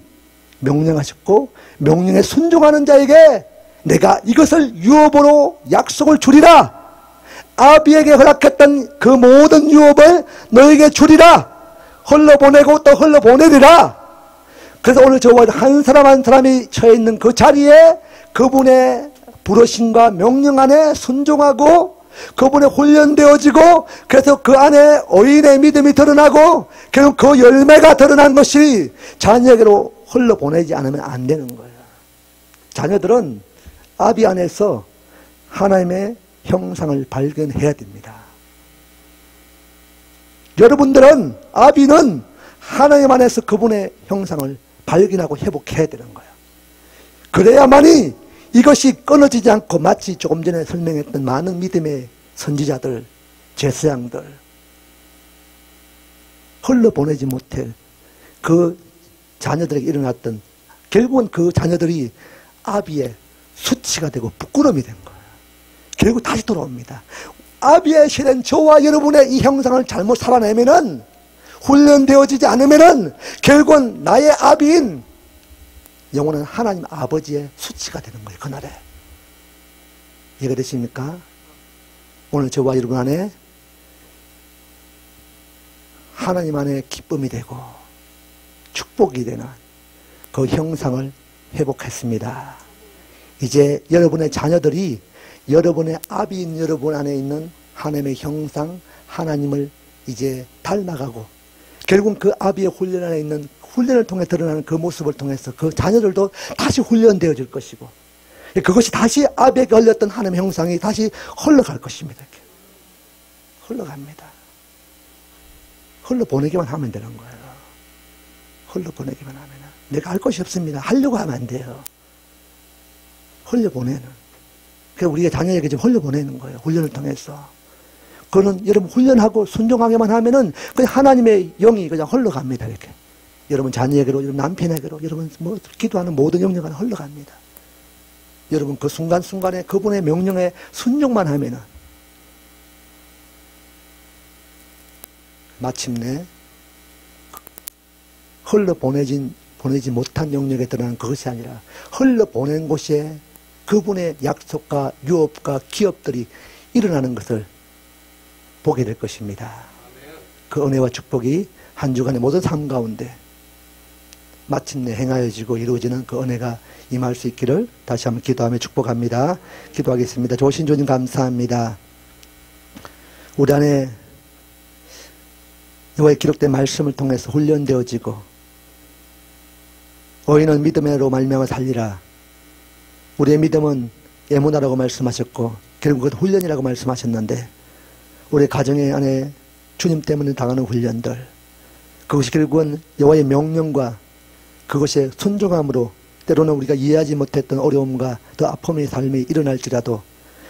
명령하셨고 명령에 순종하는 자에게 내가 이것을 유업으로 약속을 주리라. 아비에게 허락했던 그 모든 유업을 너에게 주리라. 흘러보내고 또 흘러보내리라. 그래서 오늘 저와 한 사람 한 사람이 처해 있는 그 자리에 그분의 부르심과 명령 안에 순종하고 그분에 훈련되어지고 그래서 그 안에 의인의 믿음이 드러나고 결국 그 열매가 드러난 것이 자녀에게로 흘러보내지 않으면 안 되는 거예요. 자녀들은 아비 안에서 하나님의 형상을 발견해야 됩니다. 여러분들은 아비는 하나님 안에서 그분의 형상을 발견하고 회복해야 되는 거예요. 그래야만이 이것이 끊어지지 않고 마치 조금 전에 설명했던 많은 믿음의 선지자들, 제사장들 흘러보내지 못할 그 자녀들에게 일어났던 결국은 그 자녀들이 아비의 수치가 되고 부끄러움이 된 거예요. 결국 다시 돌아옵니다. 아비의 시된 저와 여러분의 이 형상을 잘못 살아내면은 훈련되어지지 않으면은 결국은 나의 아비인 영원한 하나님 아버지의 수치가 되는 거예요. 그날에. 이해가 되십니까? 오늘 저와 여러분 안에 하나님 안에 기쁨이 되고 축복이 되는 그 형상을 회복했습니다. 이제 여러분의 자녀들이 여러분의 아비인 여러분 안에 있는 하나님의 형상, 하나님을 이제 닮아가고 결국 그 아비의 훈련 안에 있는 훈련을 통해 드러나는 그 모습을 통해서 그 자녀들도 다시 훈련되어질 것이고 그것이 다시 아비에게 걸렸던 하나님의 형상이 다시 흘러갈 것입니다. 이렇게. 흘러갑니다. 흘러보내기만 하면 되는 거예요. 흘러보내기만 하면. 내가 할 것이 없습니다. 하려고 하면 안 돼요. 흘려보내는. 그래서 우리가 자녀에게 좀 흘려보내는 거예요. 훈련을 통해서. 그거는 여러분 훈련하고 순종하게만 하면은 그냥 하나님의 영이 그냥 흘러갑니다. 이렇게. 여러분 자녀에게로, 여러분 남편에게로, 여러분 뭐 기도하는 모든 영역은 흘러갑니다. 여러분 그 순간순간에 그분의 명령에 순종만 하면은 마침내 보내지 못한 영역에 드러나는 그것이 아니라 흘러보낸 곳에 그분의 약속과 유업과 기업들이 일어나는 것을 보게 될 것입니다. 그 은혜와 축복이 한 주간의 모든 삶 가운데 마침내 행하여지고 이루어지는 그 은혜가 임할 수 있기를 다시 한번 기도하며 축복합니다. 기도하겠습니다. 좋으신 주님 감사합니다. 우리 안에 여호와의 기록된 말씀을 통해서 훈련되어지고 의인은 믿음으로 말미암아 살리라. 우리의 믿음은 에무나라고 말씀하셨고 결국 그것은 훈련이라고 말씀하셨는데 우리 가정의 안에 주님 때문에 당하는 훈련들 그것이 결국은 여호와의 명령과 그것의 순종함으로 때로는 우리가 이해하지 못했던 어려움과 더 아픔의 삶이 일어날지라도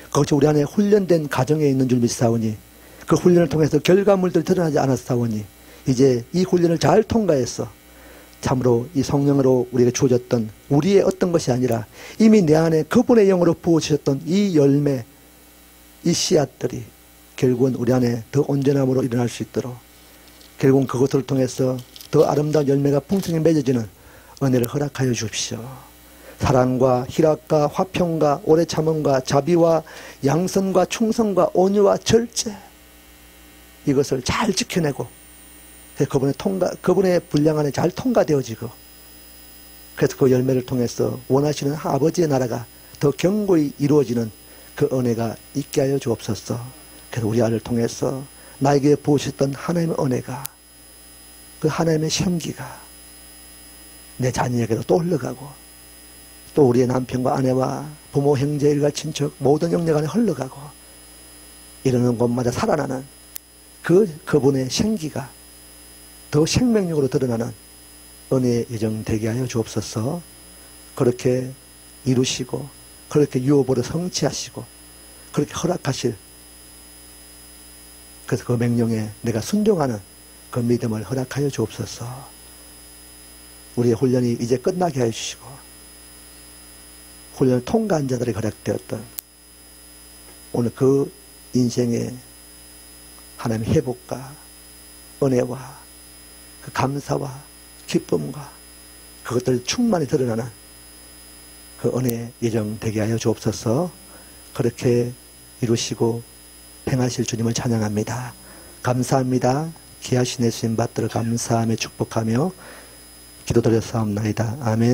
그것이 우리 안에 훈련된 가정에 있는 줄 믿사오니 그 훈련을 통해서 결과물들이 드러나지 않았사오니 이제 이 훈련을 잘 통과해서 참으로 이 성령으로 우리에게 주어졌던 우리의 어떤 것이 아니라 이미 내 안에 그분의 영으로 부어주셨던 이 열매, 이 씨앗들이 결국은 우리 안에 더 온전함으로 일어날 수 있도록 결국은 그것을 통해서 더 아름다운 열매가 풍성히 맺어지는 은혜를 허락하여 주십시오. 사랑과 희락과 화평과 오래 참음과 자비와 양선과 충성과 온유와 절제 이것을 잘 지켜내고 그분의 분량 안에 잘 통과되어지고 그래서 그 열매를 통해서 원하시는 아버지의 나라가 더 견고히 이루어지는 그 은혜가 있게 하여 주옵소서. 그래서 우리 아이를 통해서 나에게 부으셨던 하나님의 은혜가 그 하나님의 생기가 내 자녀에게도 또 흘러가고 또 우리의 남편과 아내와 부모, 형제, 일가, 친척 모든 영역 안에 흘러가고 이러는 곳마다 살아나는 그분의 생기가 더 생명력으로 드러나는 은혜의 예정 되게 하여 주옵소서. 그렇게 이루시고 그렇게 유업으로 성취하시고 그렇게 허락하실 그래서 그 명령에 내가 순종하는 그 믿음을 허락하여 주옵소서. 우리의 훈련이 이제 끝나게 하여 주시고 훈련을 통과한 자들이 허락되었던 오늘 그 인생의 하나님의 회복과 은혜와 그 감사와 기쁨과 그것들 충만히 드러나는 그 은혜 예정 되게 하여 주옵소서. 그렇게 이루시고 행하실 주님을 찬양합니다. 감사합니다. 귀하신 예수님 받들어 감사하며 축복하며 기도드렸사옵나이다. 아멘.